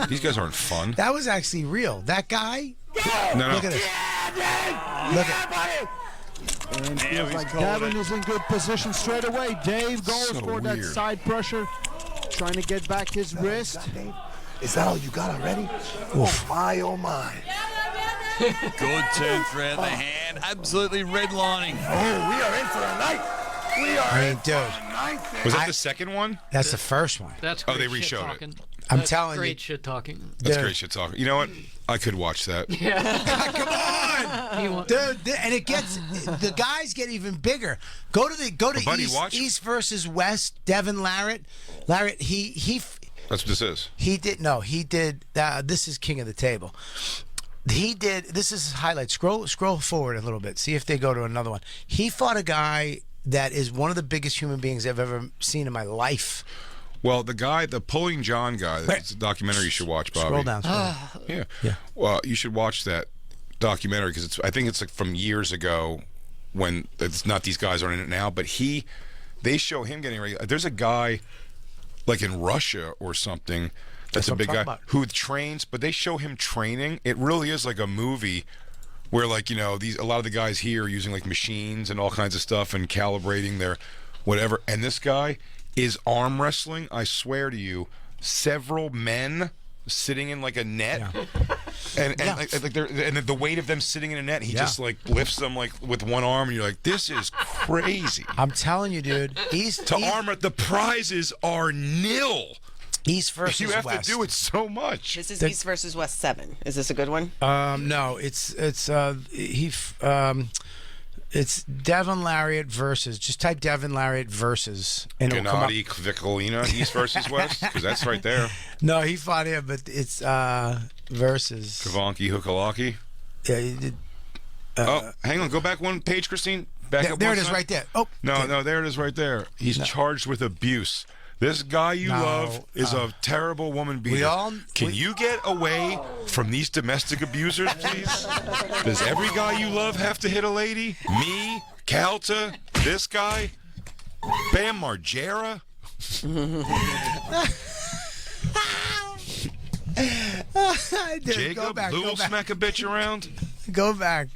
These guys aren't fun. That was actually real. That guy. No. Look at this. Look at. And feels like Gavin is in good position straight away. Dave goes So for that weird. side pressure, trying to get back his wrist. Is that all you got already? Oh my, oh my. Good turn throughout the hand. Absolutely redlining. Oh, we are in for a night. We are in dude. for a night. Was that the second one? That's the first one. That's Oh, great they shit reshowed it. talking. I'm That's telling great you. shit talking. That's Dude. great shit talking. You know what? I could watch that. Come on, dude. And it gets the guys get even bigger. Go to Buddy, watch. East versus West. Devin Larratt. Larratt. That's what this is. He did. This is King of the Table. He did. This is his highlight. Scroll forward a little bit. See if they go to another one. He fought a guy that is one of the biggest human beings I've ever seen in my life. Well, the Pulling John guy, that's a documentary you should watch, Bobby. Scroll down. Yeah. Yeah. Well, you should watch that documentary because I think it's like from years ago when it's not these guys are in it now, but they show him getting ready. There's a guy like in Russia or something that's a what I'm big talking guy about. who trains, but they show him training. It really is like a movie where like, a lot of the guys here are using like machines and all kinds of stuff and calibrating their whatever. And this guy is arm wrestling, I swear to you, several men sitting in like a net, and the weight of them sitting in a net, he just like lifts them like with one arm, and you're like, this is crazy. I'm telling you, dude. The prizes are nil. East versus You have West. to do it so much. This is East versus West 7. Is this a good one? No, it's Devin Larratt versus. Just type Devin Larratt versus. And it'll come up. Gennady Kvikolina, East versus West, because that's right there. No, he fought him, but it's versus. Kavanki Hukalaki. Yeah, he did. Hang on, go back one page, Christine. Back up there one it is, side. right there. Oh, No, there it is, right there. He's charged with abuse. This guy you love is a terrible woman beater. Can you get away from these domestic abusers, please? Does every guy you love have to hit a lady? Me? Calta? This guy? Bam Margera? Dude, Jacob? Little smack a bitch around? Go back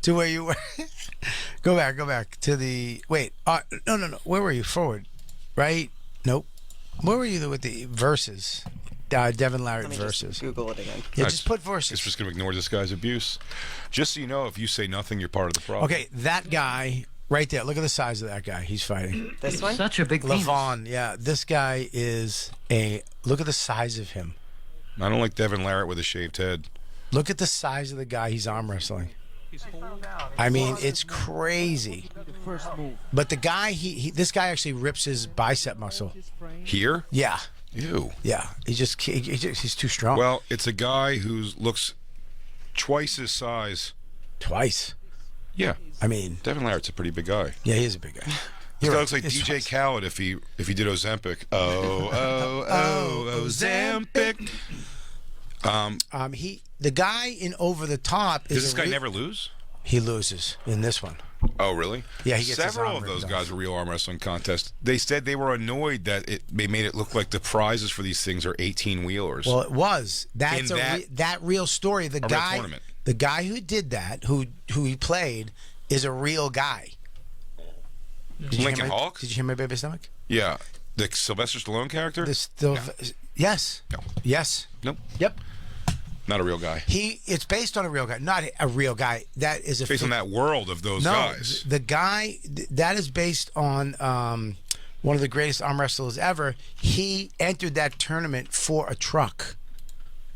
to where you were. Go back to the. Wait, no. Where were you? Forward, right? Nope. Where were you with the verses? Devin Larratt versus. Google it again. Yeah, just put versus. It's just going to ignore this guy's abuse. Just so you know, if you say nothing, you're part of the problem. Okay, that guy right there. Look at the size of that guy. He's fighting. This one? Such a big penis. Levon. Yeah, this guy is a. Look at the size of him. I don't like Devin Larratt with a shaved head. Look at the size of the guy he's arm wrestling. I mean, it's crazy. But the guy, this guy actually rips his bicep muscle. Here? Yeah. Ew. Yeah. He's too strong. Well, it's a guy who looks twice his size. Twice? Yeah. I mean, Devin Larratt's a pretty big guy. Yeah, he is a big guy. This guy looks like DJ Khaled if he did Ozempic. Ozempic. The guy in Over the Top is. Does this guy never lose? He loses in this one. Oh, really? Yeah, he gets his several arm of those ripped guys were real arm wrestling contests. They said they were annoyed that they made it look like the prizes for these things are 18-wheelers. Well, it was. That's that real story. The guy who did that, who he played, is a real guy. Lincoln Hawk? Did you hear my baby stomach? Yeah. The Sylvester Stallone character? Yes. No. Yes. Nope. Yep. Not a real guy. It's based on a real guy, not a real guy. That is based on that world of those guys. The guy that is based on one of the greatest arm wrestlers ever. He entered that tournament for a truck.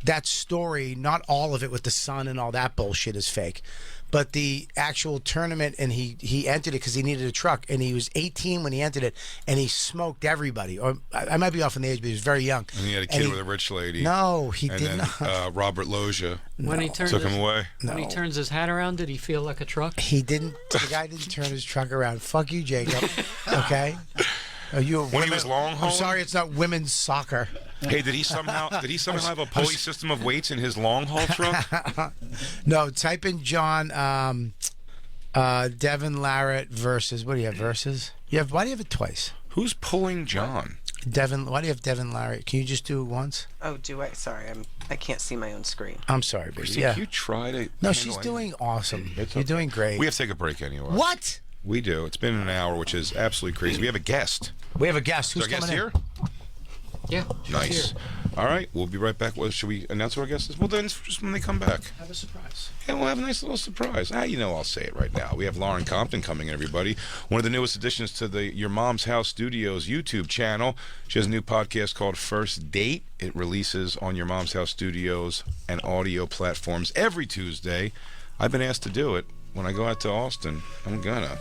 That story, not all of it with the sun and all that bullshit, is fake. But the actual tournament, and he entered it because he needed a truck, and he was 18 when he entered it, and he smoked everybody. Or I might be off on the age, but he was very young. And he had a kid with a rich lady. No, he did did not. Robert Loggia took him away. When he turns his hat around, did he feel like a truck? He didn't. The guy didn't turn his truck around. Fuck you, Jacob. Okay. He was long haul? I'm sorry, it's not women's soccer. Hey, did he somehow have a pulley system of weights in his long haul truck? No, type in John. Devin Larrett versus, what do you have, versus? Why do you have it twice? Who's pulling John? Devin, why do you have Devin Larrett? Can you just do it once? Oh, do I? Sorry, I can't see my own screen. I'm sorry, baby. Christine, Yeah. can you try to... No, she's doing awesome. You're doing great. We have to take a break anyway. What? We do. It's been an hour, which is absolutely crazy. We have a guest. We have a guest. Who's Is our guest coming in? here? Yeah. Nice. All right, we'll be right back. Well, should we announce who our guest is? Well, then it's just when they come back. Have a surprise. Yeah, we'll have a nice little surprise. You know, I'll say it right now. We have Lauren Compton coming in, everybody. One of the newest additions to the Your Mom's House Studios YouTube channel. She has a new podcast called First Date. It releases on Your Mom's House Studios and audio platforms every Tuesday. I've been asked to do it. When I go out to Austin, I'm gonna.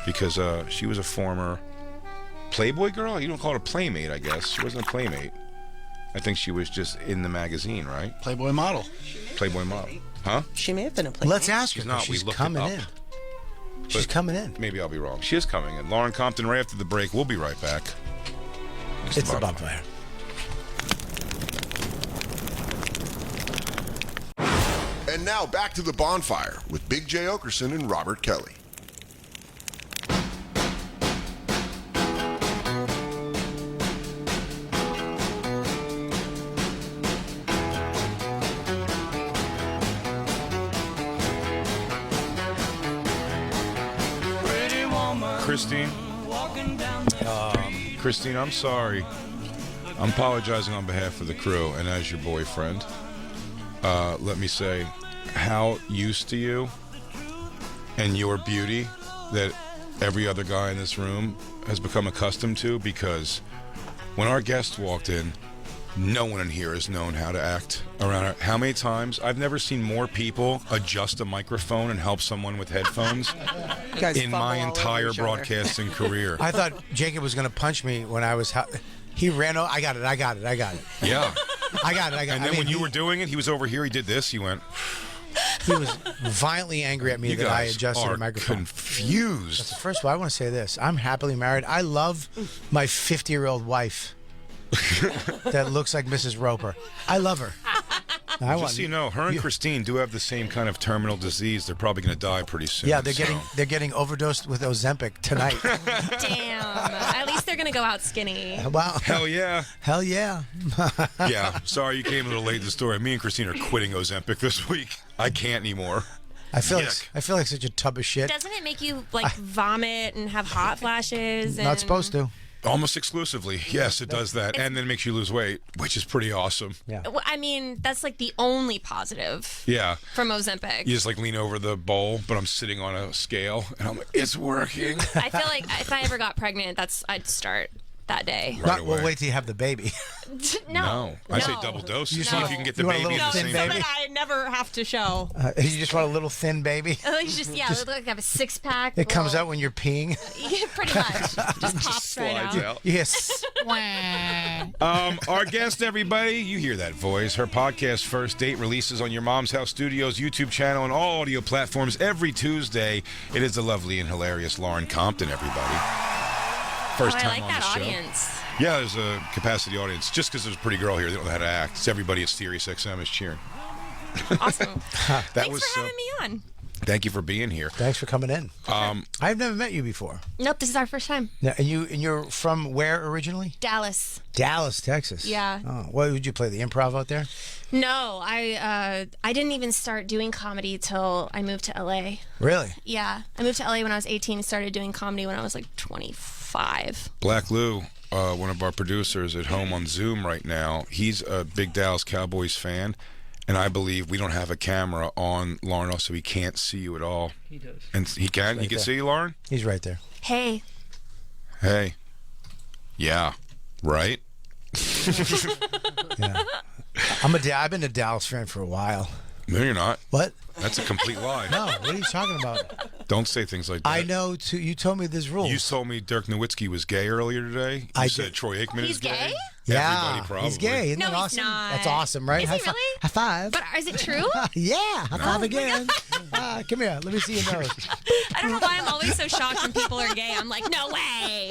Because she was a former Playboy girl? You don't call it a playmate, I guess. She wasn't a playmate. I think she was just in the magazine, right? Playboy model. Playboy model. Huh? She may have been a playmate. Let's ask her. She's not. She's We looked coming it up. in. She's coming in. Maybe I'll be wrong. She is coming in. Lauren Compton right after the break. We'll be right back. It's the Bonfire. And now back to the Bonfire with Big J. Okerson and Robert Kelly. Christine. Christine, I'm sorry. I'm apologizing on behalf of the crew and as your boyfriend. Let me say how used to you and your beauty that every other guy in this room has become accustomed to, because when our guest walked in, no one in here has known how to act around her. How many times? I've never seen more people adjust a microphone and help someone with headphones in my entire broadcasting career. I thought Jacob was going to punch me when I was... He ran over. I got it. Yeah. I got it. And then when you were doing it, he was over here. He did this. He went... He was violently angry at me You that I guys adjusted are the microphone. confused. First of all, I want to say this. I'm happily married. I love my 50-year-old wife that looks like Mrs. Roper. I love her. Just so you know, her and Christine do have the same kind of terminal disease. They're probably going to die pretty soon. Yeah, they're getting overdosed with Ozempic tonight. Damn. At least they're gonna go out skinny. Wow. Hell yeah. Hell yeah. Yeah. Sorry you came a little late to the story. Me and Christine are quitting Ozempic this week. I can't anymore. I feel like such a tub of shit. Doesn't it make you like vomit and have hot flashes? Not supposed to. Almost exclusively. Yes, it does that. And then it makes you lose weight, which is pretty awesome. Yeah. Well, I mean, that's like the only positive. Yeah. From Ozempic. You just like lean over the bowl, but I'm sitting on a scale, and I'm like, it's working. I feel like if I ever got pregnant, I'd start that day. We'll wait till you have the baby. No. I say double dose. You see if you can get the You want a baby in little the thin same baby? That I never have to show. You just want a little thin baby? It's just look like I have a six pack. It comes out when you're peeing. Yeah, pretty much. Just pops right out. Yes. Our guest, everybody, you hear that voice. Her podcast, First Date, releases on Your Mom's House Studios YouTube channel and all audio platforms every Tuesday. It is the lovely and hilarious Lauren Compton, everybody. First time I like on that the show. audience. Yeah, there's a capacity audience. Just because there's a pretty girl here, they don't know how to act. It's everybody at Sirius XM is cheering. Awesome. Thanks for having me on. Thank you for being here. Thanks for coming in. I've never met you before. Nope, this is our first time. Now, and you're from where originally? Dallas. Dallas, Texas. Yeah. Oh, what would you play the improv out there? No, I didn't even start doing comedy till I moved to LA. Really? Yeah, I moved to LA when I was 18 and started doing comedy when I was like 25. Black Lou, one of our producers at home on Zoom right now, he's a big Dallas Cowboys fan, and I believe we don't have a camera on Lauren, so he can't see you at all. He does. And he can? He can see you, Lauren? He's right there. Hey. Hey. Yeah. Right? Yeah. I've been a Dallas fan for a while. No, you're not. What? That's a complete lie. No, what are you talking about? Don't say things like that. I know, too. You told me this rule. You told me Dirk Nowitzki was gay earlier today. You said Troy Aikman is gay. Yeah, Everybody probably. he's gay. Isn't No, that he's awesome? not. That's awesome, right? Is high he really? High five. But is it true? Yeah, high five again. Come here. Let me see your nose. I don't know why I'm always so shocked when people are gay. I'm like, no way.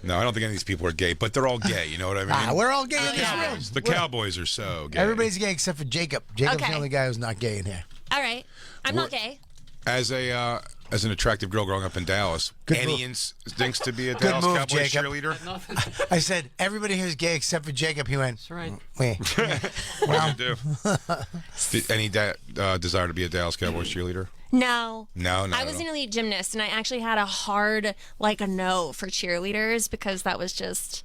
No, I don't think any of these people are gay, but they're all gay. You know what I mean? We're all gay in this room. The Cowboys are so gay. Everybody's gay except for Jacob. Jacob's Okay. the only guy who's not gay in here. All right. I'm not gay. As a as an attractive girl growing up in Dallas, any move. instincts to be a Good Dallas move, Cowboys Jacob. cheerleader? I said everybody here is gay except for Jacob. He went. That's right. Wait. What did you do? Any desire to be a Dallas Cowboys cheerleader? No. No. I was an elite gymnast, and I actually had a hard, like a no for cheerleaders because that was just.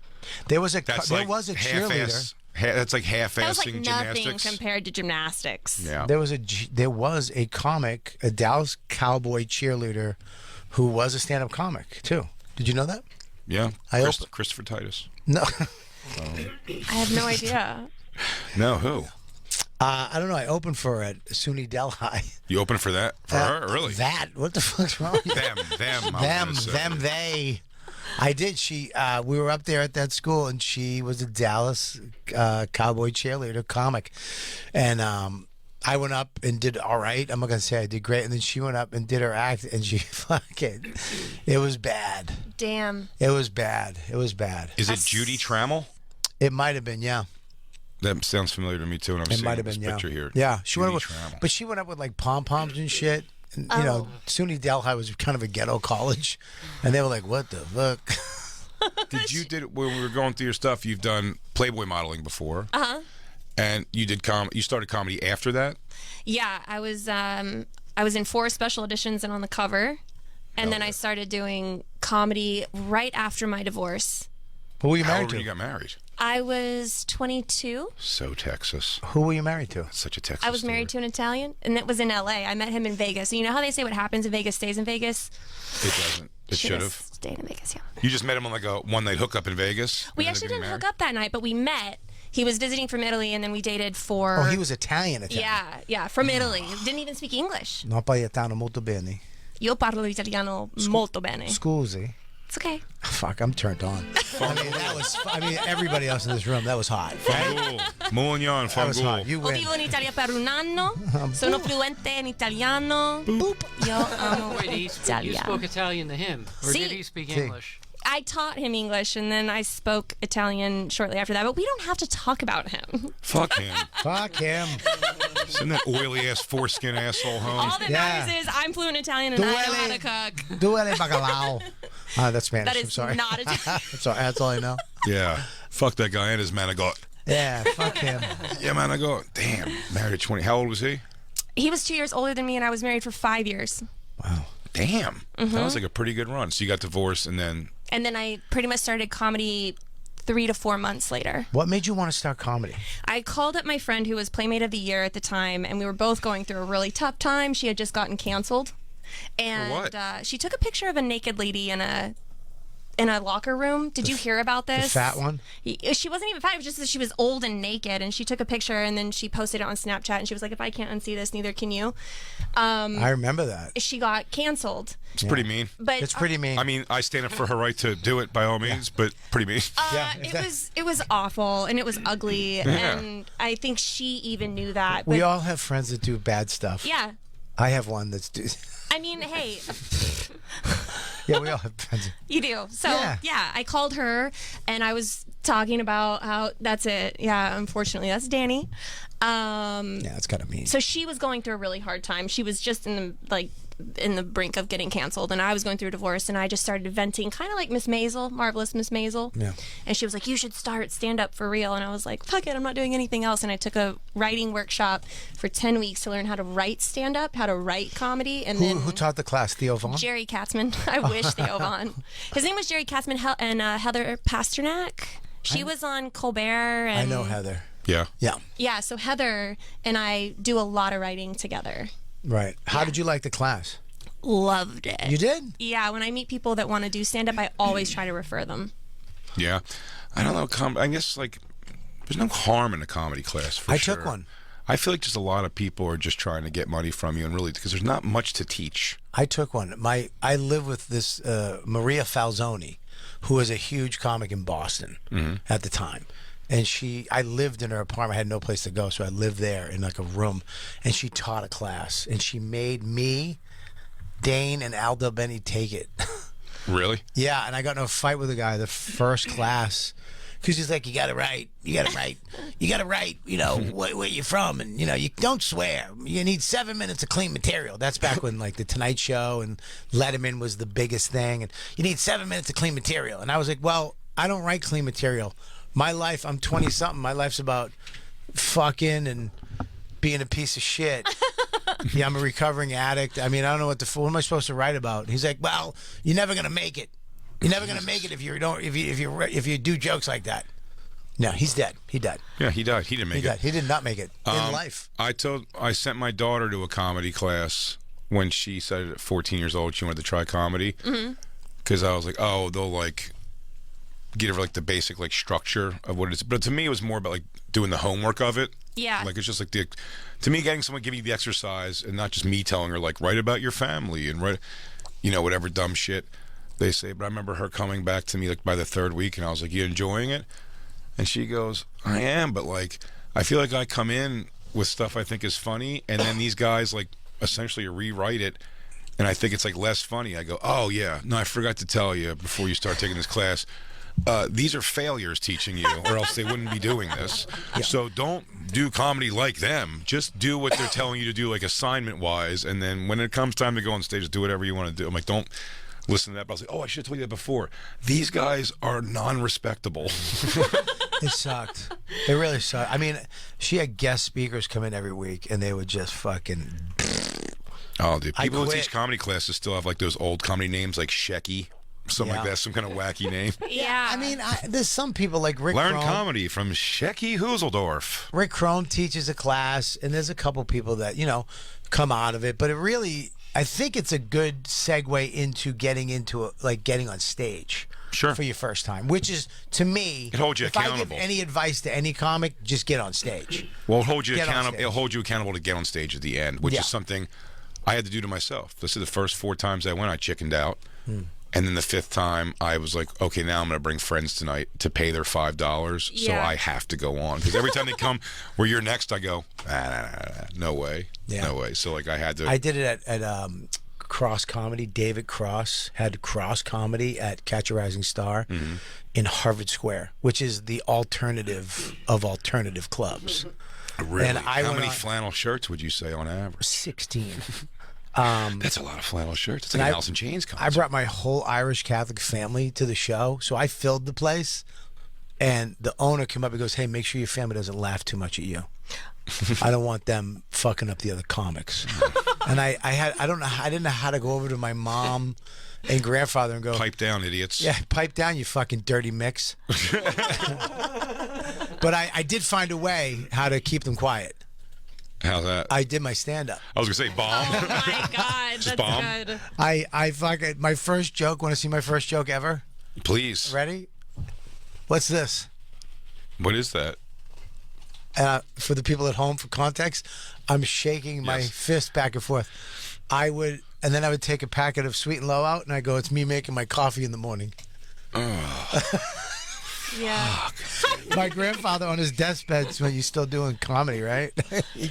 There was a That's there like was a cheerleader. That's like That was like half-assing nothing gymnastics. compared to gymnastics. Yeah. There was a comic, a Dallas Cowboy cheerleader, who was a stand-up comic too. Did you know that? Yeah. I Christopher Titus. No. I have no idea. No, who? I don't know. I opened for it, SUNY Delhi. You opened for that? For her? Really? That? What the fuck's wrong with you? Them. They. I did. We were up there at that school, and she was a Dallas Cowboy cheerleader comic, and I went up and did all right. I'm not gonna say I did great, and then she went up and did her act, and she fucking. It was bad. Damn. It was bad. It was bad. Is it Judy Trammell? It might have been, yeah. That sounds familiar to me too. And I'm It seeing might have this been, yeah. picture here. Yeah, she went Judy up with, Trammell. but she went up with like pom poms and shit. And, you know, SUNY Delhi was kind of a ghetto college, and they were like, "What the fuck?" When we were going through your stuff, you've done Playboy modeling before. And you did you started comedy after that? Yeah, I was in 4 special editions and on the cover, and then I started doing comedy right after my divorce. Who were you How married old to? when you got married? I was 22. So Texas. Who were you married to? Such a Texas I was married to an Italian, and it was in LA. I met him in Vegas. You know how they say what happens in Vegas stays in Vegas? It doesn't. It should have. Stayed in Vegas, yeah. You just met him on like a one-night hookup in Vegas? We actually didn't hook up that night, but we met. He was visiting from Italy, and then we dated for. Oh, he was Italian. Yeah, from Italy. Didn't even speak English. Non parlo italiano molto bene. Io parlo italiano molto bene. Scusi. It's okay. Fuck, I'm turned on. I mean, everybody else in this room, that was hot. Right? Mugnon, That was hot. You Ho win. vivo in Italia per un anno. Sono fluente in italiano. Io amo Wait, you Italia. spoke Italian to him, or See? did he speak English? I taught him English, and then I spoke Italian shortly after that. But we don't have to talk about him. Fuck him. Fuck him. Send that oily-ass foreskin asshole home. All that matters is I'm fluent Italian and I know how to cook. Duele bacalao. That's Spanish. That is I'm sorry. not Italian. I'm sorry. That's all I know. Yeah. Fuck that guy and his manigot. Yeah, fuck him. Yeah, manigot. Damn. Married at 20. How old was he? He was 2 years older than me, and I was married for 5 years. Wow. Damn. That was like a pretty good run. So you got divorced and then. And then I pretty much started comedy 3 to 4 months later. What made you want to start comedy? I called up my friend who was Playmate of the Year at the time, and we were both going through a really tough time. She had just gotten canceled. And what? She took a picture of a naked lady in a locker room. Did you hear about this? The fat one? She wasn't even fat. It was just that she was old and naked, and she took a picture, and then she posted it on Snapchat, and she was like, if I can't unsee this, neither can you. I remember that. She got canceled. It's pretty mean. But It's pretty mean. I mean, I stand up for her right to do it by all means, but pretty mean. It was awful, and it was ugly, and I think she even knew that. We but- all have friends that do bad stuff. Yeah. I have one that's. I mean, hey. Yeah, we all have friends. You do. So, Yeah. yeah, I called her and I was talking about how that's it. Yeah, unfortunately, that's Danny. Yeah, that's kind of mean. So she was going through a really hard time. She was just in the brink of getting canceled, and I was going through a divorce, and I just started venting, kind of like Miss Maisel, Marvelous Miss Maisel. Yeah. And she was like, you should start stand up for real. And I was like, fuck it, I'm not doing anything else. And I took a writing workshop for 10 weeks to learn how to write stand up, how to write comedy. And then Who taught the class? Theo Vaughn? Jerry Katzman. I wish Theo Vaughn. His name was Jerry Katzman and Heather Pasternak. She was on Colbert. And I know Heather. Yeah. Yeah. Yeah, so Heather and I do a lot of writing together. Right. How did you like the class? Loved it. You did? Yeah, when I meet people that want to do stand up, I always try to refer them. Yeah. I don't know. I guess, like, there's no harm in a comedy class, for I sure. took one. I feel like just a lot of people are just trying to get money from you, and really, because there's not much to teach. I took one. I live with this Maria Falzoni, who was a huge comic in Boston at the time. And I lived in her apartment. I had no place to go, so I lived there in like a room. And she taught a class, and she made me, Dane, and Aldo Benny take it. Really? Yeah, and I got in a fight with a guy the first class because he's like, you got to write, you got to write, you know, where you're from, and you know, you don't swear. You need 7 minutes of clean material. That's back when like the Tonight Show and Letterman was the biggest thing, and you need 7 minutes of clean material. And I was like, well, I don't write clean material. My life, I'm 20 something. My life's about fucking and being a piece of shit. Yeah, I'm a recovering addict. I mean, I don't know what am I supposed to write about? He's like, well, you're never gonna make it. You're never gonna make it if you do jokes like that. No, he's dead. He died. Yeah, he died. He didn't make it. He did not make it in life. I sent my daughter to a comedy class when she said at 14 years old she wanted to try comedy, because I was like, oh, they'll like get her like the basic like structure of what it is. But to me, it was more about like doing the homework of it. Yeah. Like it's just like to me, getting someone giving you the exercise and not just me telling her like write about your family and write, you know, whatever dumb shit they say. But I remember her coming back to me like by the 3rd week, and I was like, you enjoying it? And she goes, I am, but like I feel like I come in with stuff I think is funny, and then these guys like essentially rewrite it, and I think it's like less funny. I go, oh yeah, no, I forgot to tell you before you start taking this class. These are failures teaching you, or else they wouldn't be doing this. So don't do comedy like them. Just do what they're telling you to do, like assignment-wise, and then when it comes time to go on stage, do whatever you want to do. I'm like, don't listen to that. But I was like, oh, I should have told you that before. These guys are non-respectable. It sucked. It really sucked. I mean, she had guest speakers come in every week, and they would just fucking... Oh, dude. People who teach comedy classes still have like those old comedy names like Shecky. Something like that, some kind of wacky name. Yeah. I mean, there's some people like Rick Learn Crone. comedy from Shecky Huseldorf. Rick Crone teaches a class, and there's a couple people that, you know, come out of it. But it really, I think it's a good segue into getting on stage. Sure. For your first time, which is, to me, it holds you if accountable. I give any advice to any comic, just get on stage. Well, it'll hold you accountable to get on stage at the end, which Yeah. is something I had to do to myself. This is the first 4 times I went, I chickened out. And then the 5th time, I was like, okay, now I'm going to bring friends tonight to pay their $5, so I have to go on. Because every time they come, where you're next, I go, no way, no way. So like I had to. I did it at Cross Comedy. David Cross had Cross Comedy at Catch a Rising Star in Harvard Square, which is the alternative of alternative clubs. Really? And How many flannel shirts would you say on average? 16. That's a lot of flannel shirts. It's like an Alice in Chains concert. I brought my whole Irish Catholic family to the show, so I filled the place. And the owner came up and goes, "Hey, make sure your family doesn't laugh too much at you. I don't want them fucking up the other comics." And I didn't know how to go over to my mom and grandfather and go, "Pipe down, idiots." Yeah, pipe down, you fucking dirty mix. But I did find a way how to keep them quiet. How's that? I did my stand-up. I was gonna say bomb. Oh my god, Just that's bomb? good. I fucking my first joke. Want to see my first joke ever? Please. Ready? What's this? What is that? For the people at home, for context, I'm shaking my fist back and forth. And then I would take a packet of Sweet and Low out, and I go, "It's me making my coffee in the morning." Yeah. My grandfather on his deathbed went, "You still doing comedy, right?" he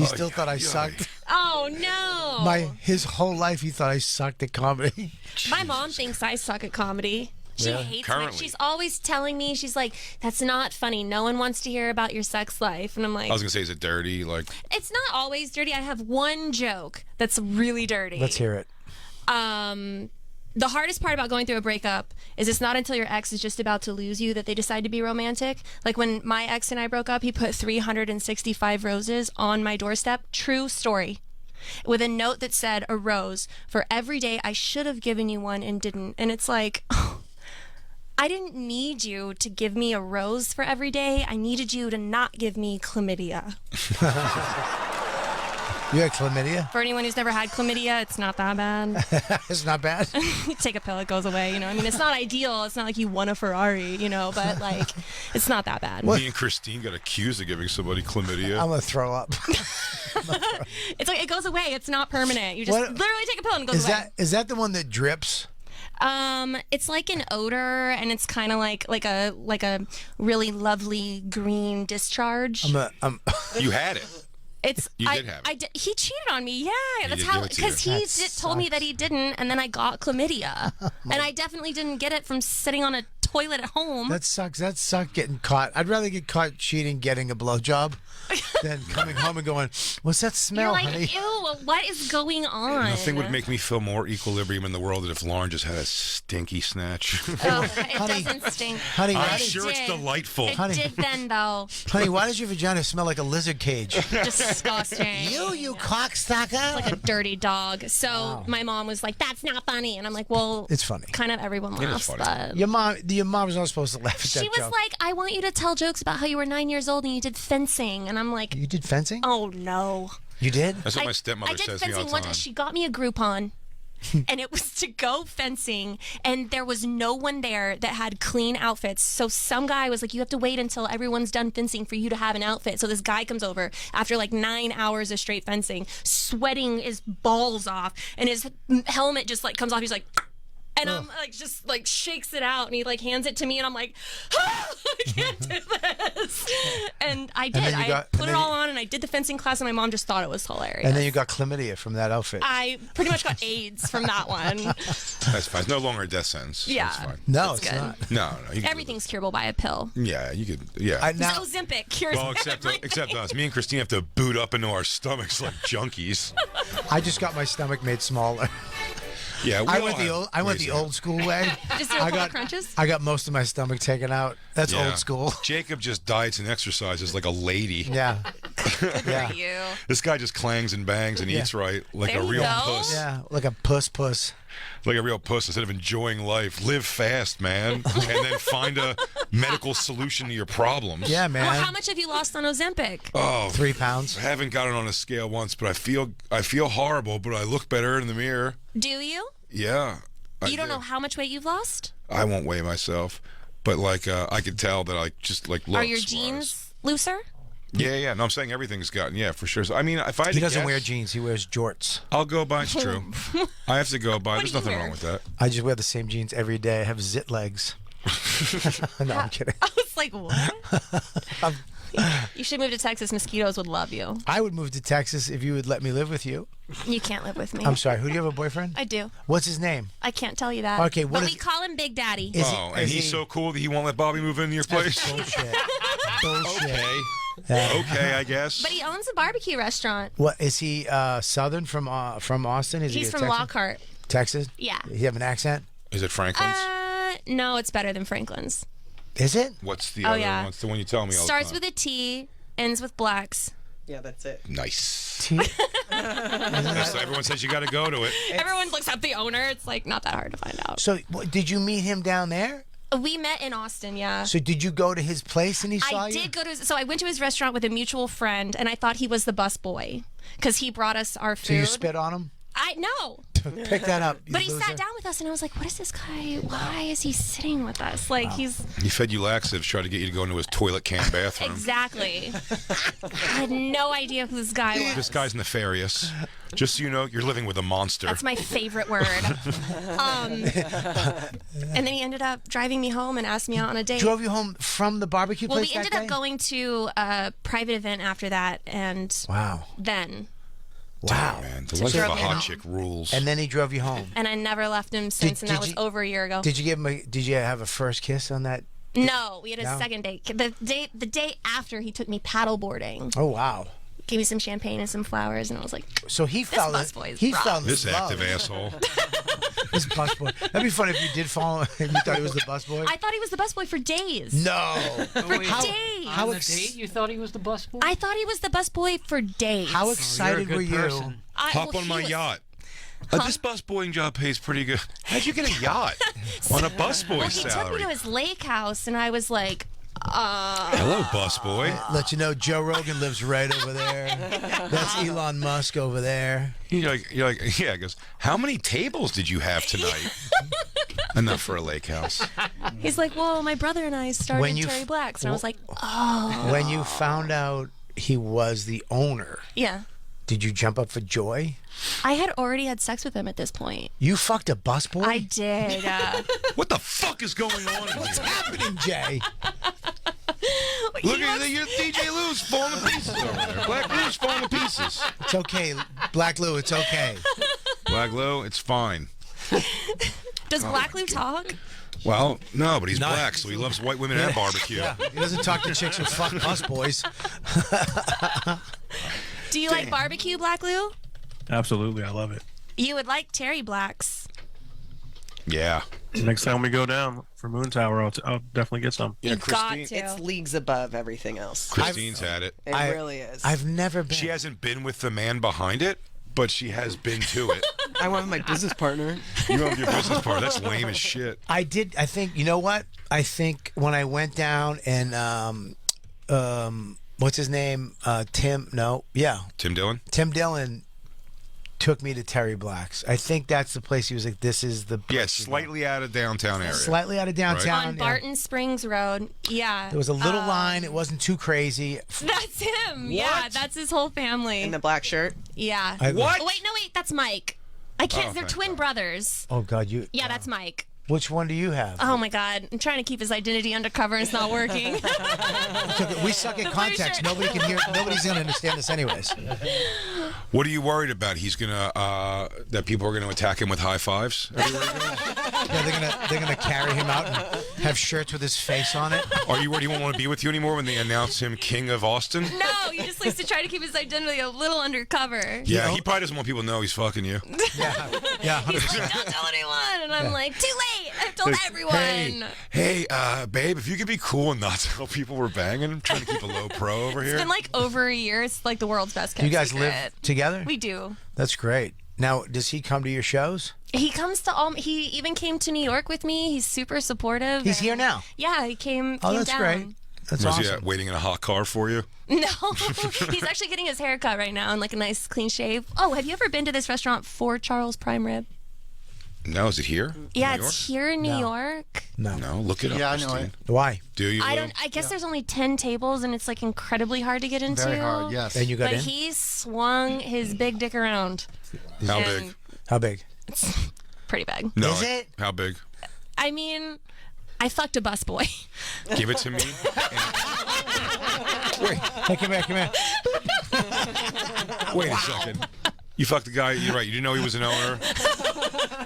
still thought I sucked. Oh no. His whole life he thought I sucked at comedy. My mom thinks I suck at comedy. She Really? hates Currently. it. She's always telling me, she's like, "That's not funny. No one wants to hear about your sex life." And I'm like, I was gonna say, is it dirty? Like, it's not always dirty. I have one joke that's really dirty. Let's hear it. The hardest part about going through a breakup is it's not until your ex is just about to lose you that they decide to be romantic. Like when my ex and I broke up, he put 365 roses on my doorstep. True story. With a note that said, "A rose for every day I should have given you one and didn't." And it's like, I didn't need you to give me a rose for every day. I needed you to not give me chlamydia. You had chlamydia? For anyone who's never had chlamydia, it's not that bad. It's not bad. You take a pill, it goes away. I mean, it's not ideal. It's not like you won a Ferrari, but like, it's not that bad. me and Christine got accused of giving somebody chlamydia. I'm gonna throw up. It's like it goes away. It's not permanent. You just literally take a pill and it goes away. Is that the one that drips? It's like an odor, and it's kind of like a really lovely green discharge. You had it. You did have it. He cheated on me. Yeah, that's did how. give it to Because you. he told me that he didn't, and then I got chlamydia, and I definitely didn't get it from sitting on a toilet at home. That sucks. That sucks getting caught. I'd rather get caught cheating getting a blowjob than coming home and going, what's that smell, You're like, honey? ew, what is going on? Nothing would make me feel more equilibrium in the world than if Lauren just had a stinky snatch. Oh, it doesn't stink. Honey, I'm why sure did- it's delightful. It did then, though. Honey, why does your vagina smell like a lizard cage? Disgusting. You cocksucker. Like a dirty dog. So my mom was like, "That's not funny," and I'm like, "Well, It's funny. Kind of everyone laughs, but Your mom was not supposed to laugh at that she was joke. like, "I want you to tell jokes about how you were 9 years old and you did fencing," and I'm like, You did fencing? "Oh no." You did? That's what my I stepmother did says to me all fencing the one time. time. She got me a Groupon. And it was to go fencing, and there was no one there that had clean outfits. So some guy was like, "You have to wait until everyone's done fencing for you to have an outfit." So this guy comes over after like 9 hours of straight fencing, sweating his balls off, and his helmet just like comes off. He's like, and I'm like, just like shakes it out, and he like hands it to me, and I'm like, I can't do this. And I did. then you I got- put and it then all on, and I did the fencing class, and my mom just thought it was hilarious. And then you got chlamydia from that outfit. I pretty much got AIDS from that one. That's fine. It's no longer a death sentence. Yeah. That's fine. No, It's it's good. not. No. You can, Everything's curable by a pill. yeah, you could. Yeah. Ozempic cures well, except us. Me and Christine have to boot up into our stomachs like junkies. I just got my stomach made smaller. Yeah, we I all went the have old. I went the old school way. Just do a I couple got crunches? I got most of my stomach taken out. That's Yeah. old school. Jacob just diets and exercises like a lady. Yeah. for you. This guy just clangs and bangs and Yeah. eats right like There a you real go. puss. Yeah, like a puss. Like a real puss. Instead of enjoying life, live fast, man, and then find a medical solution to your problems. Yeah, man. Well, how much have you lost on Ozempic? Oh, 3 pounds. I haven't gotten on a scale once, but I feel horrible, but I look better in the mirror. Do you? Yeah. You don't know how much weight you've lost? I won't weigh myself, but like I could tell that I just like looks Are your wise. jeans looser? Yeah. No, I'm saying everything's gotten for sure. So, I mean, if I had He to doesn't guess, wear jeans. He wears jorts. I'll go by. It's true. I have to go by. There's do you nothing wear? wrong with that. I just wear the same jeans every day. I have zit legs. No, I'm kidding. I was like, what? You should move to Texas. Mosquitoes would love you. I would move to Texas if you would let me live with you. You can't live with me. I'm sorry. Who do you have a boyfriend? I do. What's his name? I can't tell you that. Okay, what but is- we call him Big Daddy. Is Oh, he- and is he's he- so cool that he won't let Bobby move into your place. Bullshit. Bullshit. Okay. Yeah. Okay, I guess. But he owns a barbecue restaurant. What is he? Southern from Austin? Is he He's a from Texan? Lockhart. Texas. Yeah. Does he have an accent? Is it Franklin's? No, it's better than Franklin's. Is it? What's the Oh, other yeah. one? What's the one you tell me all Starts the with time? a T, ends with blacks. Yeah, that's it. Nice. T- Everyone says you got to go to it. Everyone looks up the owner. It's like not that hard to find out. So, did you meet him down there? We met in Austin, yeah. So, did you go to his place and he saw I you? did go to so I went to his restaurant with a mutual friend, and I thought he was the busboy because he brought us our food. So you spit on him? I know. Pick that up. you But he loser. sat down with us, and I was like, "What is this guy? Why is he sitting with us? Like he's He fed you laxatives, tried to get you to go into his toilet can bathroom. exactly." I had no idea who this guy was. This guy's nefarious. Just so you know, you're living with a monster. That's my favorite word. And then he ended up driving me home and asked me out on a date. Drove you home from the barbecue Well, place we that ended up day? going to a private event after that, and Wow. then Wow. Man, the So life of a drove me hot home. chick rules. And then he drove you home. and I never left him since, and that was over a year ago. Did you give him did you have a first kiss on that? No, we had a No? second date. The day after, he took me paddleboarding. Oh wow. Gave me some champagne and some flowers, and I was like, So he This fell busboy is he rough. fell in this love. active asshole. This busboy. That'd be funny if you did fall and you thought he was the busboy. I thought he was the busboy for days. No. For How- days. how On the ex- date, you thought he was the busboy? I thought he was the busboy for days. How You're a excited good were you? person. Hop on my yacht. This busboying job pays pretty good. How'd you get a yacht on a busboy Well, he took salary? me to his lake house, and I was like, Hello, busboy. Let you know Joe Rogan lives right over there. That's Elon Musk over there. You're like, yeah. He goes, how many tables did you have tonight? Enough for a lake house. he's like, well, my brother and I started When you Terry f- Blacks, and I was like, oh. When you found out he was the owner, Yeah. did you jump up for joy? I had already had sex with him at this point. You fucked a busboy? I did. What the fuck is going on? What's happening, Jay? Look at your DJ Lou's falling to pieces over there. Black Lou's falling to pieces. It's okay, Black Lou. It's okay. Black Lou, it's fine. Does Black Lou talk? Well, no, but he's No. black, so he loves white women and barbecue. Yeah, he doesn't talk to chicks who fuck us boys. Do you like barbecue, Black Lou? Absolutely, I love it. You would like Terry Blacks. Yeah. Next time we go down for Moon Tower, I'll definitely get some. You know, Got Christine, to. It's leagues above everything else. Christine's had it. It really is. I've never been. She hasn't been with the man behind it, but she has been to it. I went with my business partner. You went with your business partner. That's lame as shit. I think, you know what? I think when I went down and, what's his name? Tim Dillon? Tim Dillon took me to Terry Black's. I think that's the place he was like, this is the place. Yeah, slightly out of downtown area. Slightly out of downtown. On Barton Springs Road. Yeah. There was a little line. It wasn't too crazy. That's him. Yeah, that's his whole family. In the black shirt? Yeah. What? Oh, wait, that's Mike. I can't. Oh, They're thank twin brothers. Oh, God. Yeah, that's Mike. Which one do you have? Oh my God! I'm trying to keep his identity undercover, and it's not working. We suck at context. Nobody can hear. Nobody's gonna understand this, anyways. What are you worried about? He's gonna that people are gonna attack him with high fives everywhere he goes? Yeah, they're gonna carry him out and have shirts with his face on it. Are you worried he won't want to be with you anymore when they announce him King of Austin? No, he just likes to try to keep his identity a little undercover. Yeah, he probably doesn't want people to know he's fucking you. Yeah. He's like, don't tell anyone, and I'm like, too late. I've told everyone. Hey, babe, if you could be cool and not tell people we're banging, I'm trying to keep a low pro over here. It's been like over a year. It's like the world's best kept You guys secret. live together? We do. That's great. Now, does he come to your shows? He comes to all. He even came to New York with me. He's super supportive. He's here now? Yeah, he came. Oh, came that's down. great. That's Was he awesome. waiting in a hot car for you? No, he's actually getting his hair cut right now and like a nice clean shave. Oh, have you ever been to this restaurant, For Charles Prime Rib? No, is it here? Yeah, New York? it's here in New York. No, look it up. Yeah, I know Christine. it. Why? Do you? I Lou? don't. I guess there's only 10 tables and it's like incredibly hard to get into. Very hard, yes. And you got but in? he swung his big dick around. How And big? How big? It's pretty big. No, Is it? How big? I mean, I fucked a busboy. Give it to me. Wait. Hey, come here. Wait a second. You fucked the guy. You're right. You didn't know he was an owner,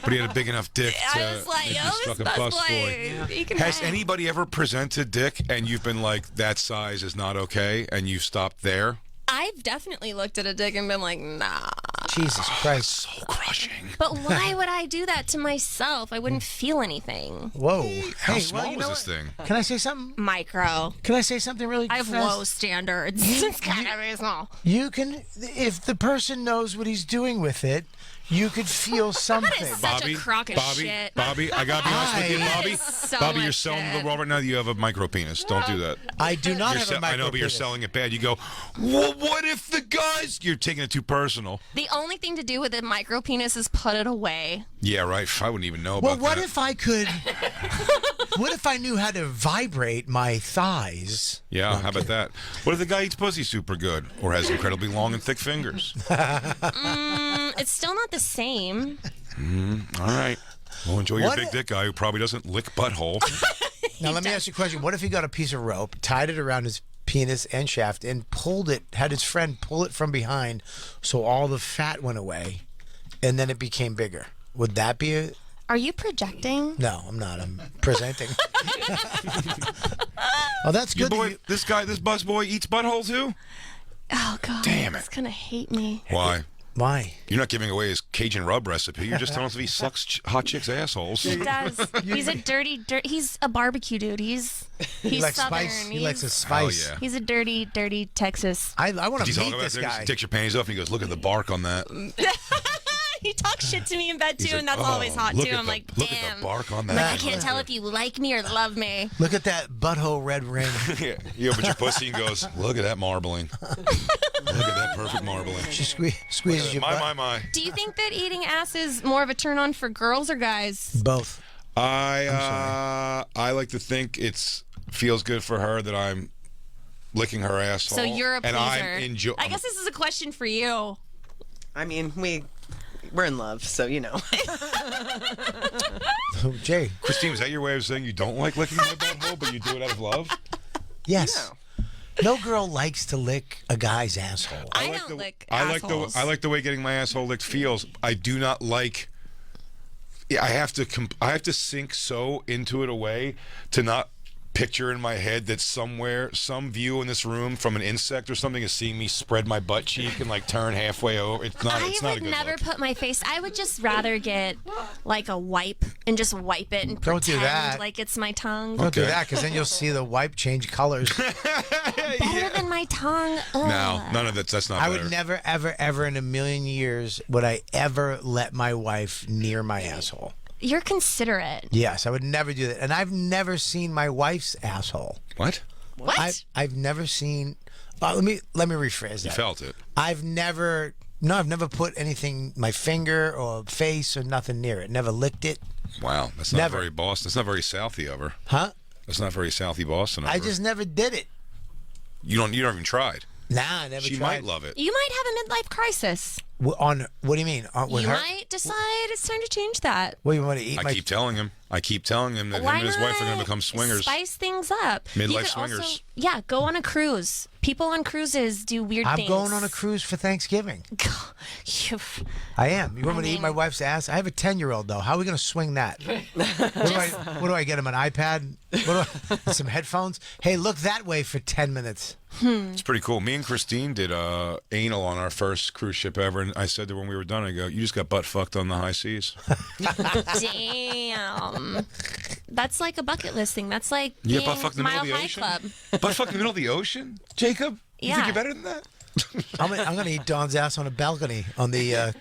but he had a big enough dick to I was like, make yo, this this fucking busboy, busboy. he can Has hang. anybody ever presented dick and you've been like, that size is not okay, and you've stopped there? I've definitely looked at a dick and been like, nah. Jesus Christ. So crushing. But why would I do that to myself? I wouldn't feel anything. Whoa. How Hey, small well, you was know this thing? Can I say something? Micro. Can I say something really I have fast? low standards. It's kind of very small. You can, if the person knows what he's doing with it, you could feel something. Such a crock of shit. Bobby, I gotta be honest with you, Bobby. That is so Bobby, you're much selling shit. the world right now. You have a micro penis. Don't do that. I do not have a micro I know, but you're penis. selling it bad. You go, well, what if the guys? You're taking it too personal. The only thing to do with a micro penis is put it away. Yeah, right. I wouldn't even know Well, about what that. if I could? What if I knew how to vibrate my thighs? Yeah, how about that? What if the guy eats pussy super good or has incredibly long and thick fingers? It's still not the same. All right. Well, enjoy your What big if- dick guy who probably doesn't lick butthole. Now let me ask you a question. What if he got a piece of rope, tied it around his penis and shaft, and pulled it? Had his friend pull it from behind, so all the fat went away, and then it became bigger. Would that be a? Are you projecting? No, I'm not. I'm presenting. Oh, that's Your good. boy, this bus boy eats butthole too? Oh God. Damn it. He's gonna hate me. Why? Why? You're not giving away his Cajun rub recipe. You're just telling us if he sucks hot chicks' assholes. He does. He's a dirty. He's a barbecue dude. He's likes southern. spice. He likes his Oh, spice. yeah. He's a dirty Texas. I want Does he to talk meet about this things? guy. He takes your panties off and he goes, look at the bark on that. He talks shit to me in bed too, He's like, and that's "Oh, always hot look too. at I'm the- like, look at damn. the bark on Like, I that. can't tell if you like me or love me. Look at that butthole red ring. Yeah, he opens your pussy and goes, look at that marbling. Look at that perfect marbling. She squeezes your butt. My. Do you think that eating ass is more of a turn on for girls or guys? Both. I like to think it's feels good for her that I'm licking her asshole. So you're a pleaser. And I guess this is a question for you. I mean, we're in love, so you know. Jay. Christine, is that your way of saying you don't like licking my butthole, but you do it out of love? Yes. No girl likes to lick a guy's asshole. I don't lick I assholes. like the way getting my asshole licked feels. I do not like I have to sink so into it away to not picture in my head that somewhere, some view in this room from an insect or something is seeing me spread my butt cheek and like turn halfway over. It's not. It's not a would good never look. put my face. I would just rather get like a wipe and just wipe it and Don't do pretend that. like it's my tongue. Don't do that, because then you'll see the wipe change colors. Better than my tongue. Ugh. No, none of that's not. I better. would never, ever, ever in a million years would I ever let my wife near my asshole. You're considerate. Yes, I would never do that. And I've never seen my wife's asshole. What? What? I've never seen. Let me rephrase that. You felt it. I've never put anything, my finger or face or nothing near it. Never licked it. Wow, that's not Never. very Boston. That's not very Southy of her. Huh? That's not very Southy Boston of her. I just never did it. You don't even tried. Nah, I never She tried. might love it. You might have a midlife crisis. On what do you mean? With You her? might decide it's time to change that. What, you want to eat I my? keep telling him that Why him and his wife are going not to become swingers. Spice things up. You Midlife could swingers. Also, yeah, go on a cruise. People on cruises do weird I'm things. going on a cruise for Thanksgiving. You- I am. You want me to eat my wife's ass? I have a 10-year-old though. How are we going to swing that? What do I get him? An iPad? Some headphones? Hey, look that way for 10 minutes. It's pretty cool. Me and Christine did anal on our first cruise ship ever, and I said to her when we were done, I go, "You just got butt fucked on the high seas." Damn. That's like a bucket list thing. That's like You being get butt fucked in the middle Mile of the High ocean? Club. Butt fucked in the middle of the ocean, Jacob? You Yeah. think you're better than that? I'm going to eat Dawn's ass on a balcony on the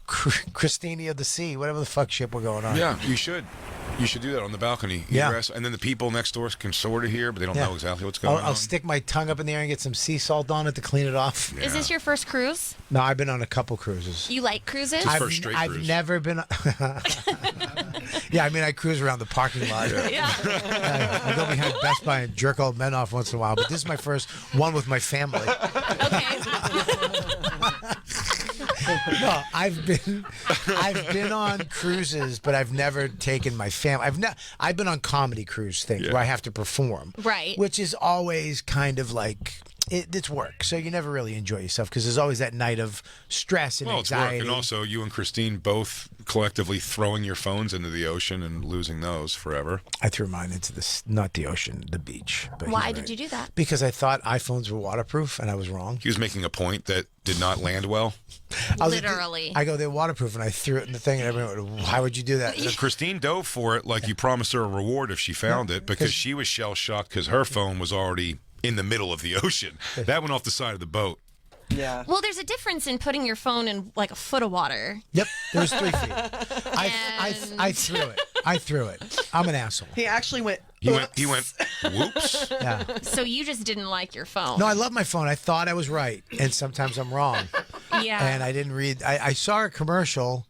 Christine of the Sea, whatever the fuck ship we're going on. Yeah, you should. You should do that on the balcony. Eat Yeah. your ass- and then the people next door can sort of hear, but they don't Yeah. know exactly what's going on. I'll stick my tongue up in the air and get some sea salt on it to clean it off. Is this your first cruise? No, I've been on a couple cruises. You like cruises? I've never been. Yeah, I mean, I cruise around the parking lot. Yeah. I go behind Best Buy and jerk old men off once in a while, but this is my first one with my family. No, I've been on cruises, but I've never taken my family. I've been on comedy cruise things where I have to perform, Right. which is always kind of like it's work, so you never really enjoy yourself because there's always that night of stress and Well, it's work, anxiety. and also you and Christine both collectively throwing your phones into the ocean and losing those forever. I threw mine into not the ocean, the beach. But Why he's did right. you do that? Because I thought iPhones were waterproof, and I was wrong. He was making a point that did not land well. Literally. I go, they're waterproof, and I threw it in the thing, and everyone went, why would you do that? Christine dove for it like you promised her a reward if she found it, because she was shell-shocked because her phone was already in the middle of the ocean. That went off the side of the boat. Yeah. Well, there's a difference in putting your phone in like a foot of water. Yep, there was 3 feet. I threw it. I threw it. I'm an asshole. He actually went. He went, whoops. Yeah. So you just didn't like your phone. No, I love my phone. I thought I was right, and sometimes I'm wrong. Yeah. And I didn't read. I saw a commercial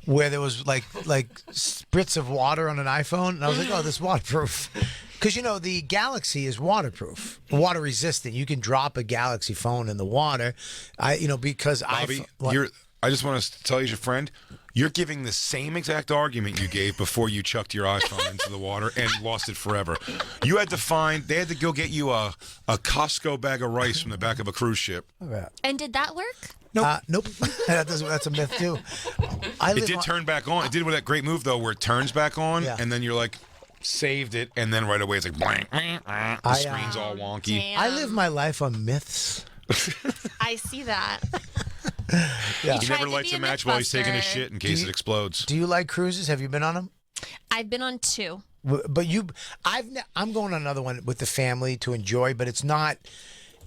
where there was like spritz of water on an iPhone, and I was like, oh, this is waterproof. Because, the Galaxy is waterproof, water resistant. You can drop a Galaxy phone in the water. Because Bobby, I just want to tell you, as your friend, you're giving the same exact argument you gave before you chucked your iPhone into the water and lost it forever. They had to go get you a Costco bag of rice from the back of a cruise ship. And did that work? Nope. Nope. That's a myth, too. It did turn back on. It did with that great move, though, where it turns back on, Yeah. and then you're like, saved it, and then right away it's like, blank. The screen's all wonky. Damn. I live my life on myths. I see that. Yeah. He never lights a match while he's taking a shit in case it explodes. Do you like cruises? Have you been on them? I've been on 2. But I'm going on another one with the family to enjoy, but it's not.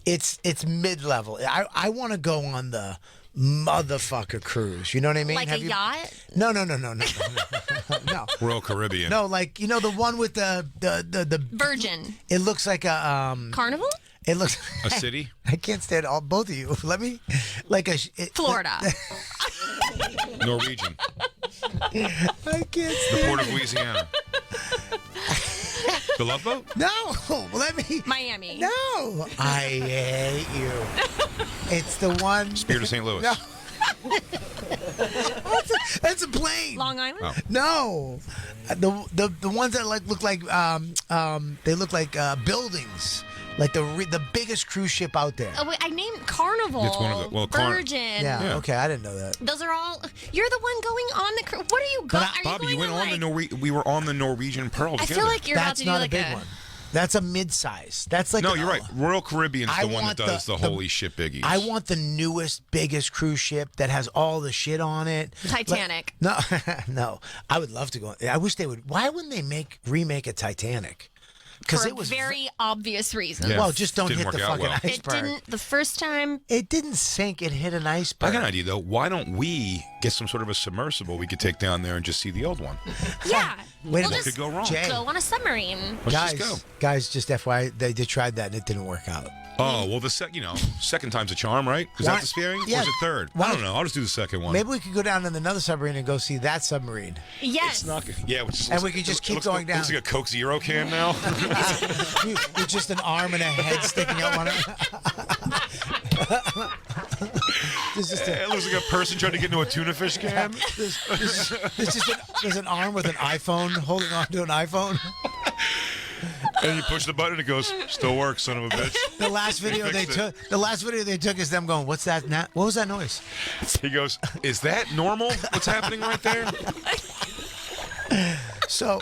It's mid-level. I want to go on the motherfucker cruise. You know what I mean? Like Have a you- yacht? No. No. Royal Caribbean. No, like the one with the Virgin. It looks like a Carnival? It looks A city? I can't stand both of you. Let me Florida. Norwegian. I can't The stand port of Louisiana. The Love Boat? No, let me. Miami. No, I hate you. It's the one. Spirit of St. Louis. No. That's a plane. Long Island? Oh. No, the ones that look like they look like buildings Like the biggest cruise ship out there. Oh, wait, I named Carnival. It's one of the Virgin. Yeah. Okay, I didn't know that. Those are all. You're the one going on the cruise. What are you going? Bobby, you went on the we were on the Norwegian Pearl I together. feel like you're about That's to do not like a big one. That's a mid-size. That's like no, you're right. Royal Caribbean's I the one that want does the holy shit biggies. I want the newest, biggest cruise ship that has all the shit on it. Titanic. No, no. I would love to go. I wish they would. Why wouldn't they remake a Titanic? Because For it was very obvious reasons. Yeah. Well, just don't Didn't hit the work out fucking well. It iceberg. didn't the first time. It didn't sink. It hit an iceberg. I got an idea though. Why don't we get some sort of a submersible we could take down there and just see the old one? Yeah. Wait a we'll minute. just Could go wrong. Jay. go on a submarine. Let's just go. Guys, just FYI, they tried that and it didn't work out. Oh well, second time's a charm, right? Is Why- that the sparing? yeah. Or is it third? Why- I don't know. I'll just do the second one. Maybe we could go down in another submarine and go see that submarine. Yes. It's not. Yeah, which And we could just keep going down. Looks like a Coke Zero can now. With just an arm and a head sticking out one. It looks like a person trying to get into a tuna fish can. There's an arm with an iPhone holding on to an iPhone. And you push the button and it goes, still works, son of a bitch. The last video they took is them going, "What's that? What was that noise?" He goes, is that normal? What's happening right there? So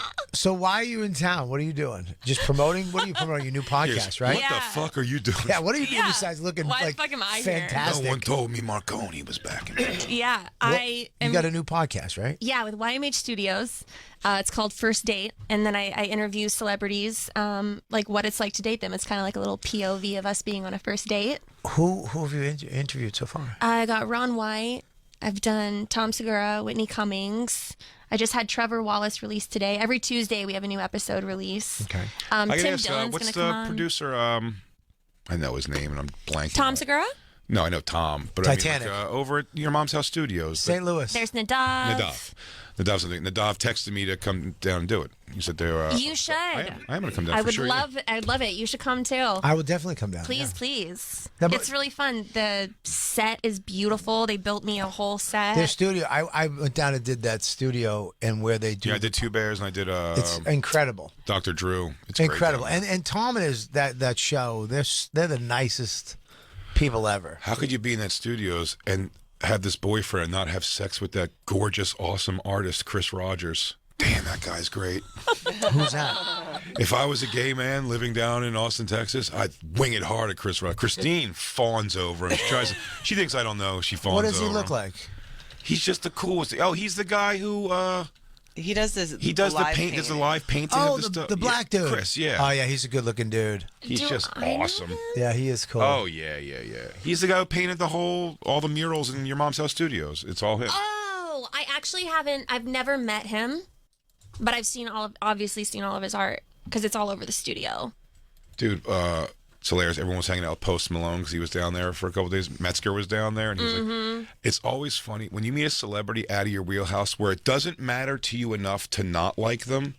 why are you in town? What are you doing? Just promoting? What are you promoting? Your new podcast, right? What the fuck are you doing? Yeah, what are you doing besides looking Why the like fuck am I here? fantastic? No one told me Marconi was back in town. Yeah, I am. You got a new podcast, right? Yeah, with YMH Studios. It's called First Date, and then I interview celebrities, like what it's like to date them. It's kind of like a little POV of us being on a first date. Who have you interviewed so far? I got Ron White. I've done Tom Segura, Whitney Cummings. I just had Trevor Wallace released today. Every Tuesday we have a new episode release. Okay. Tim I gotta ask, Dillon's what's gonna come the on. producer? I know his name and I'm blanking. Tom on it. Segura? No, I know Tom, but Titanic. I mean, like, over at Your Mom's House Studios. St. Louis. There's Nadav. Nadav texted me to come down and do it. He said they're. You should. I am going to come down. I for would sure, yeah. love. I'd love it. You should come too. I would definitely come down. Please, yeah. please. Yeah, but- It's really fun. The set is beautiful. They built me a whole set. Their studio. I went down and did that studio and where they do. Yeah, I did Two Bears and I did. It's incredible. Dr. Drew. It's Incredible. Great And Tom is that show. They're the nicest people ever. How could you be in that studios and have this boyfriend and not have sex with that gorgeous, awesome artist, Chris Rogers? Damn, that guy's great. Who's that? If I was a gay man living down in Austin, Texas, I'd wing it hard at Chris Rogers. Christine fawns over him. She thinks I don't know. She fawns over him. What does he look like? He's just the coolest. Oh, he's the guy who. He does this. He does the live paint. Does the painting. live painting Oh, of the stuff. the black dude. Chris. Yeah. Oh yeah, he's a good-looking dude. He's just awesome. Yeah, he is cool. Oh yeah. He's the guy who painted all the murals in Your Mom's House Studios. It's all him. Oh, I actually haven't. I've never met him, but I've obviously seen all of his art because it's all over the studio. Dude, it's hilarious. Everyone was hanging out with Post Malone because he was down there for a couple of days. Metzger was down there, and he was like, it's always funny when you meet a celebrity out of your wheelhouse where it doesn't matter to you enough to not like them,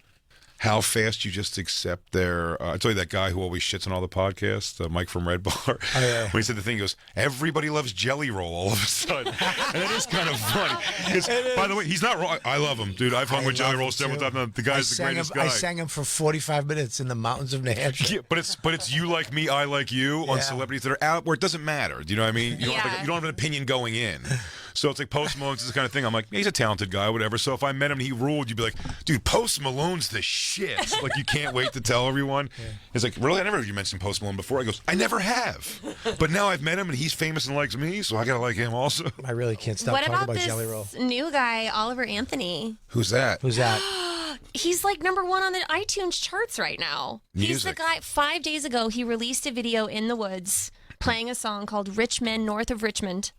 how fast you just accept their. I told you that guy who always shits on all the podcasts, Mike from Red Bar. Oh, yeah. When he said the thing, he goes, "Everybody loves Jelly Roll." All of a sudden, and that is kind of funny. 'Cause, by the way, he's not wrong. I love him, dude. I've hung with Jelly Roll several times. The guy's the greatest guy. I sang him for 45 minutes in the mountains of New Hampshire. Yeah, but it's you like me, I like you on Yeah. celebrities that are out where it doesn't matter. Do you know what I mean? You don't have an opinion going in. So it's like Post Malone's this kind of thing. I'm like, yeah, he's a talented guy, whatever. So if I met him and he ruled, you'd be like, dude, Post Malone's the shit. Like you can't wait to tell everyone. Yeah. He's like, really? I never heard you mention Post Malone before. I goes, I never have. But now I've met him and he's famous and likes me, so I gotta like him also. I really can't stop What talking about about this Jelly Roll. new guy, Oliver Anthony? Who's that? Who's that? He's like #1 on the iTunes charts right now. He's the Music. guy. 5 days ago, he released a video in the woods playing a song called "Rich Men North of Richmond,"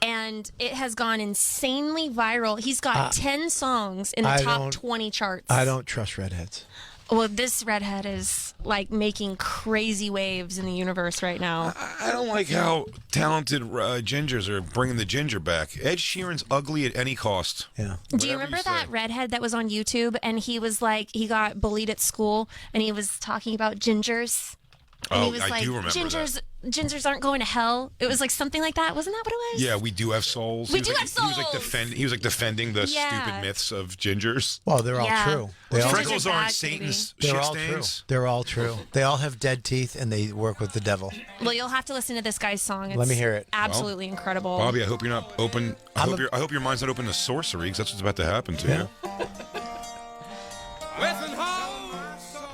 and it has gone insanely viral. He's got 10 songs in the top 20 charts. I don't trust redheads. Well, this redhead is like making crazy waves in the universe right now. I don't like how talented gingers are bringing the ginger back. Ed Sheeran's ugly at any cost. Yeah. Do you remember that redhead that was on YouTube and he was like, he got bullied at school and he was talking about gingers? And Oh, he was I like, do remember gingers aren't going to hell. It was like something like that. Wasn't that what it was? Yeah, we do have souls. We He was do like- have souls. He was like defending the Yeah. stupid myths of gingers. Well, they're all Yeah. true. They all, Freckles aren't bad, Satan's they're shit all true. stains. They're all true. They all have dead teeth and they work with the devil. Well, you'll have to listen to this guy's song. It's Let me hear it. Absolutely incredible. Bobby, I hope you're not open. I hope your mind's not open to sorcery, because that's what's about to happen to you.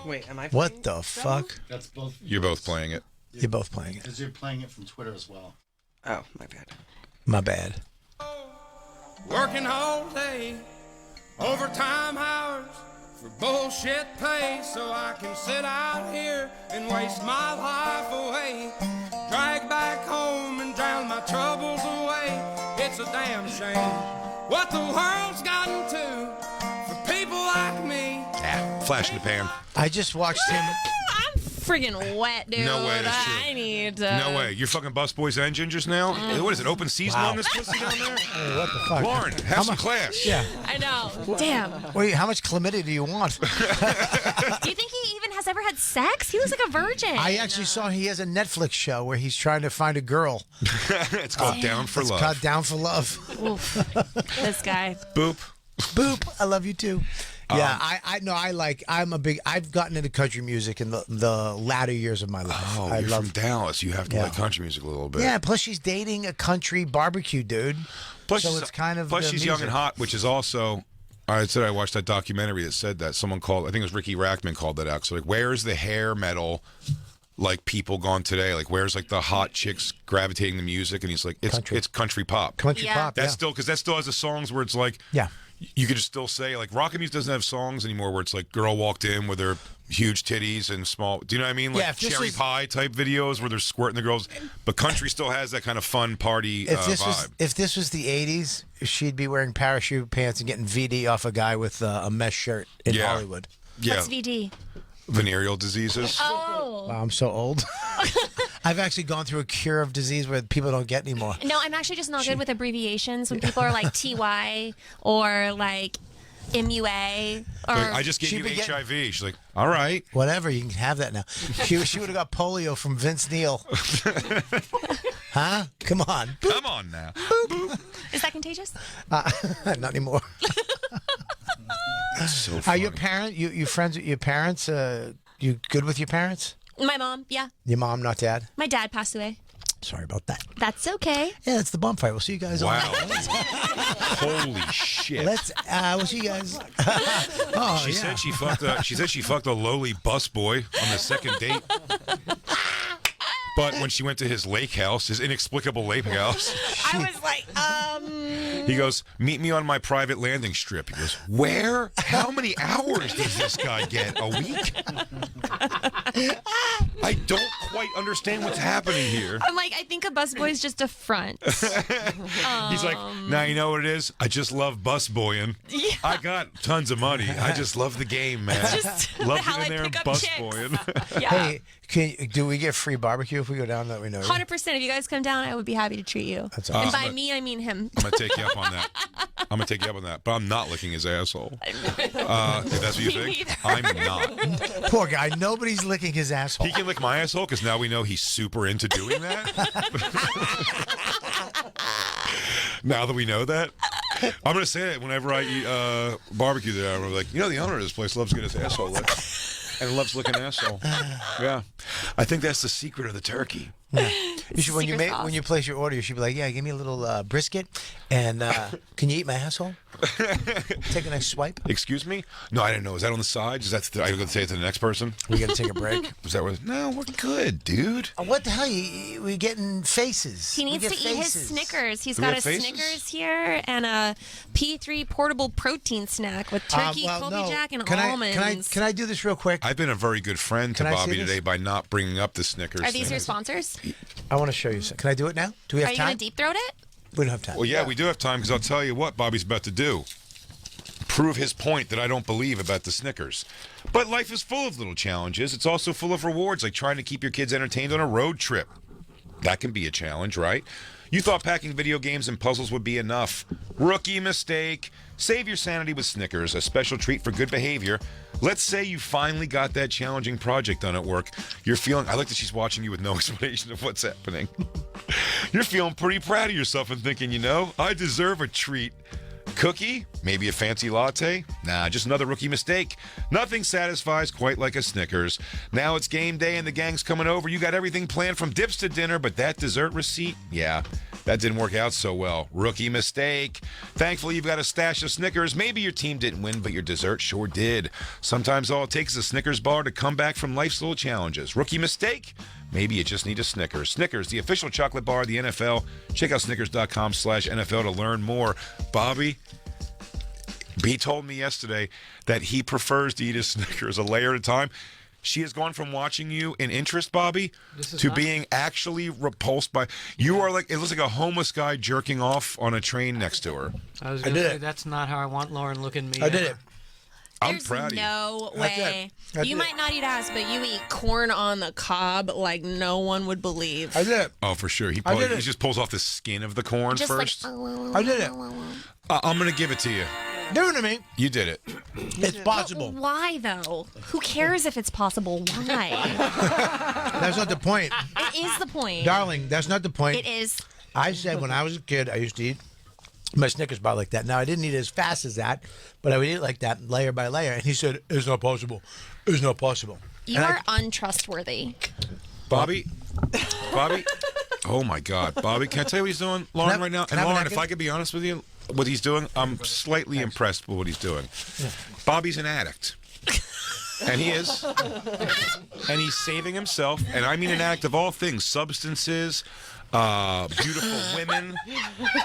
Wait, am I? What the fuck? That's both. You're both playing it. You're both playing it. Because you're playing it from Twitter as well. Oh, my bad. My bad. Working all day, overtime hours for bullshit pay, so I can sit out here and waste my life away. Drag back home and drown my troubles away. It's a damn shame what the world's gotten to for people like me. Flash in the pan. I just watched him. I'm friggin' wet, dude. No way, that's true. I need. No way. You're fucking busboys and gingers now? What is it, open season Wow. on this pussy down there? Hey, what the fuck? Lauren, have some class. Yeah. I know. Damn. Wait, how much chlamydia do you want? Do you think he even has ever had sex? He looks like a virgin. I actually saw he has a Netflix show where he's trying to find a girl. It's called Down for It's Love. called Down for Love. Oof. This guy. Boop. Boop. I love you too. Yeah, I've gotten into country music in the latter years of my life. Oh, I you're love from Dallas. You have to Yeah. like country music a little bit. Yeah, plus she's dating a country barbecue dude. Plus, so she's- it's kind of plus the she's young and music. hot, which is also. I said I watched that documentary that said that someone called. I think it was Ricky Rackman called that out. So like, where's the hair metal? Like people gone today, like where's like the hot chicks gravitating to music? And he's like, it's country pop. Country pop. That's yeah. still because that still has the songs where it's like, Yeah. you could just still say like rock music doesn't have songs anymore where it's like girl walked in with her huge titties and small. Do you know what I mean? Like Yeah, if this cherry was- pie type videos where they're squirting the girls, but country still has that kind of fun party vibe. If this was the '80s, she'd be wearing parachute pants and getting VD off a guy with a mesh shirt in Yeah. Hollywood. Yeah, What's VD? venereal diseases. Oh. Wow, I'm so old. I've actually gone through a cure of disease where people don't get anymore. No, I'm actually just not good with abbreviations. When people are like TY or like MUA or Like, I just gave She'd you be getting- HIV. She's like, all right. Whatever, you can have that now. She would have got polio from Vince Neil. Huh? Come on. Come on now. is that contagious? Not anymore. That's so Are funny. your parent? You friends with your parents? You good with your parents? My mom, yeah. Your mom, not dad. My dad passed away. Sorry about that. That's okay. Yeah, it's the bonfire. We'll see you guys. Wow. On. Holy shit. Let's. We'll see you guys. Oh, She yeah. said she fucked a lowly busboy on the second date. But when she went to his lake house, his inexplicable lake house, I was like, he goes, "Meet me on my private landing strip." He goes, "Where? How many hours does this guy get a week?" I don't quite understand what's happening here. I'm like, I think a busboy's just a front. He's like, "Now you know what it is. I just love busboying. Yeah. I got tons of money. I just love the game, man. Just love how getting I there and pick up chicks." busboying." Yeah. Hey, do we get free barbecue if we go down that we know? 100%. If you guys come down, I would be happy to treat you. That's And awesome. by me, I mean him. I'm gonna take you up on that. I'm gonna take you up on that, but I'm not licking his asshole. If that's what you Me think, neither. I'm not. Poor guy. Nobody's licking his asshole. He can lick my asshole because now we know he's super into doing that. Now that we know that, I'm gonna say it whenever I eat barbecue there. I'm like, you know, the owner of this place loves getting his asshole licked and loves licking asshole. Yeah, I think that's the secret of the turkey. Yeah. You should, when Secret sauce. you place your order, you should be like, yeah, give me a little brisket, and can you eat my asshole? Take a nice swipe. Excuse me? No, I didn't know. Is that on the side? Is that I gotta say it to the next person? We gotta take a break. Was that what? No, we're good, dude. What the hell? We're getting faces. He We needs to get eat his faces. Snickers. He's Do we got a have faces? Snickers here and a P3 portable protein snack with turkey, Colby Jack, and almonds. Can I do this real quick? I've been a very good friend to Can I see Bobby this? today by not bringing up the Snickers. Are these thing. your sponsors? I want to show you. Can I do it now? Do we Are have you time? going to deep throat it? We don't have time. Well, yeah, we do have time because I'll tell you what Bobby's about to do. Prove his point that I don't believe about the Snickers. But life is full of little challenges. It's also full of rewards, like trying to keep your kids entertained on a road trip. That can be a challenge, right? You thought packing video games and puzzles would be enough. Rookie mistake. Save your sanity with Snickers, a special treat for good behavior. Let's say you finally got that challenging project done at work. You're feeling, I like that she's watching you with no explanation of what's happening. You're feeling pretty proud of yourself and thinking, you know, I deserve a treat. Cookie? Maybe a fancy latte? Nah, just another rookie mistake. Nothing satisfies quite like a Snickers. Now it's game day and the gang's coming over. You got everything planned from dips to dinner, but that dessert receipt? Yeah, that didn't work out so well. Rookie mistake. Thankfully, you've got a stash of Snickers. Maybe your team didn't win, but your dessert sure did. Sometimes all it takes is a Snickers bar to come back from life's little challenges. Rookie mistake? Maybe you just need a Snickers. Snickers, the official chocolate bar of the NFL. Check out Snickers.com/NFL to learn more. Bobby, B told me yesterday that he prefers to eat his Snickers a layer at a time. She has gone from watching you in interest, Bobby, to being actually repulsed by... You are like... It looks like a homeless guy jerking off on a train next to her. I was going to say, that's not how I want Lauren looking at me. I did it. I'm There's proud of you. no That's way. it. You might not eat ass, but you eat corn on the cob like no one would believe. I did it. Oh, for sure. He did it. just pulls off the skin of the corn Just first. like, I did it. I'm going to give it to you. Do it to me. You did it. It's possible. Why though? Who cares if it's possible? Why? That's not the point. It is the point. Darling, that's not the point. It is. I said when I was a kid, I used to eat my Snickers bar like that. Now, I didn't eat it as fast as that, but I would eat it like that, layer by layer. And he said, it's not possible. It's not possible. You And are untrustworthy. Bobby? Oh, my God. Bobby, can I tell you what he's doing, Lauren, right now? And Lauren, if I could be honest with you, what he's doing, I'm slightly impressed with what he's doing. Bobby's an addict. And he is. And he's saving himself. And I mean an addict of all things. Substances, beautiful women.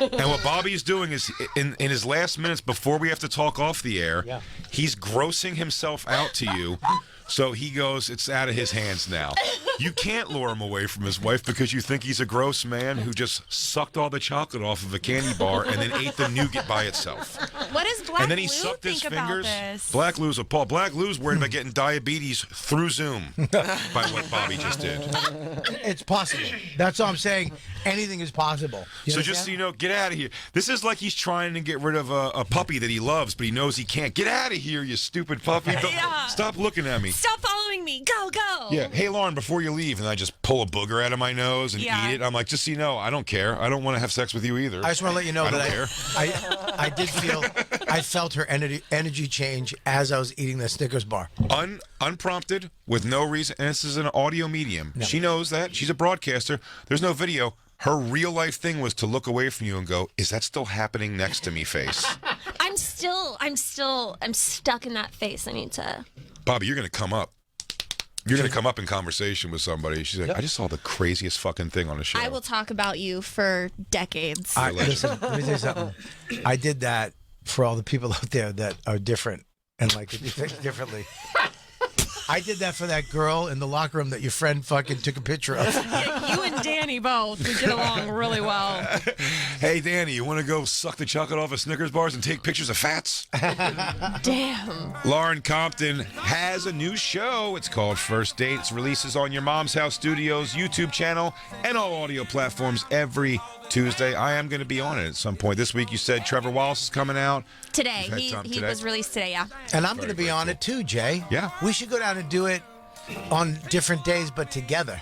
And what Bobby's doing is, in his last minutes before we have to talk off the air, he's grossing himself out to you. So he goes, it's out of his hands now. You can't lure him away from his wife because you think he's a gross man who just sucked all the chocolate off of a candy bar and then ate the nougat by itself. What does Black And then he Lou sucked his think fingers. about this? Black Lou's appalled. Black Lou's worried about getting diabetes through Zoom by what Bobby just did. It's possible. That's all I'm saying. Anything is possible. You So just understand? so you know, get out of here. This is like he's trying to get rid of a puppy that he loves, but he knows he can't. Get out of here, you stupid puppy. Yeah. Stop looking at me. Stop following me. Go, go. Yeah. Hey, Lauren, before you leave, and I just pull a booger out of my nose and eat it. I'm like, just so you know, I don't care. I don't want to have sex with you either. I just want to let you know I don't that care. I did feel, I felt her energy change as I was eating the Snickers bar. Unprompted, with no reason. And this is an audio medium. No. She knows that. She's a broadcaster. There's no video. Her real life thing was to look away from you and go, is that still happening next to me face? I'm stuck in that face. I need to. Bobby, you're going to come up. You're going to come up in conversation with somebody. She's like, I just saw the craziest fucking thing on the show. I will talk about you for decades. Listen, let me tell you something. I did that for all the people out there that are different and like to do things differently. I did that for that girl in the locker room that your friend fucking took a picture of. Yeah, you and Danny both. We get along really well. Hey, Danny, you want to go suck the chocolate off of Snickers bars and take pictures of fats? Damn. Lauren Compton has a new show. It's called First Date. It releases on your Mom's House Studios YouTube channel and all audio platforms every Tuesday. I am going to be on it at some point. This week you said Trevor Wallace is coming out. Today. You've had time He today. was released today, yeah. And I'm going to be on it too, Jay. Yeah. We should go down and do it on different days, but together.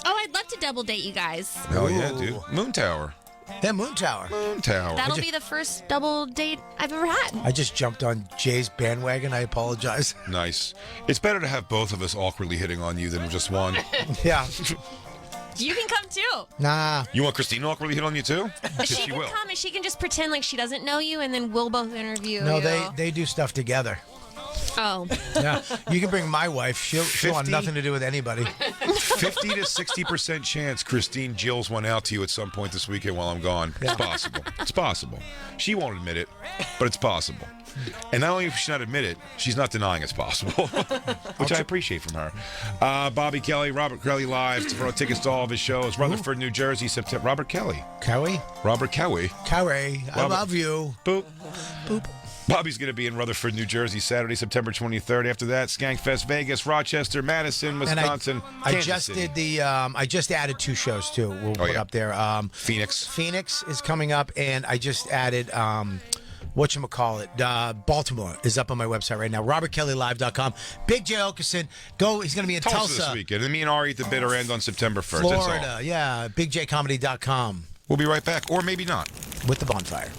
Oh, I'd love to double date you guys. Hell yeah, dude. Moon Tower. That Moon Tower. Moon Tower. That'll be the first double date I've ever had. I just jumped on Jay's bandwagon. I apologize. Nice. It's better to have both of us awkwardly hitting on you than just one. Yeah. You can come too. Nah. You want Christine to awkwardly hit on you too? She can come and she can just pretend like she doesn't know you, and then we'll both interview No, you. they do stuff together. Oh. Yeah. You can bring my wife. She'll want 50? nothing to do with anybody. 50 to 60% chance Christine jills one out to you at some point this weekend while I'm gone. It's possible. It's possible. She won't admit it, but it's possible. And not only does she not admit it, she's not denying it's possible, which I appreciate from her. Bobby Kelly, Robert Kelly Live for tickets to all of his shows. Rutherford, New Jersey, September. Robert Kelly. Cowie? Robert Kelly. Cowie, I Robert- love you. Boop. Boop. Bobby's going to be in Rutherford, New Jersey, Saturday, September 23rd. After that, Skankfest Vegas, Rochester, Madison, Wisconsin, I Kansas just City. did the. I just added 2 shows too. We'll put up there. Phoenix. Phoenix is coming up, and I just added. Whatchamacallit, Baltimore is up on my website right now. RobertKellyLive.com. Big J. Okerson. He's going to be in Tulsa this weekend. And me and Ari at the bitter end on September 1st. Florida. That's all. Yeah. BigJComedy.com. We'll be right back, or maybe not. With the Bonfire.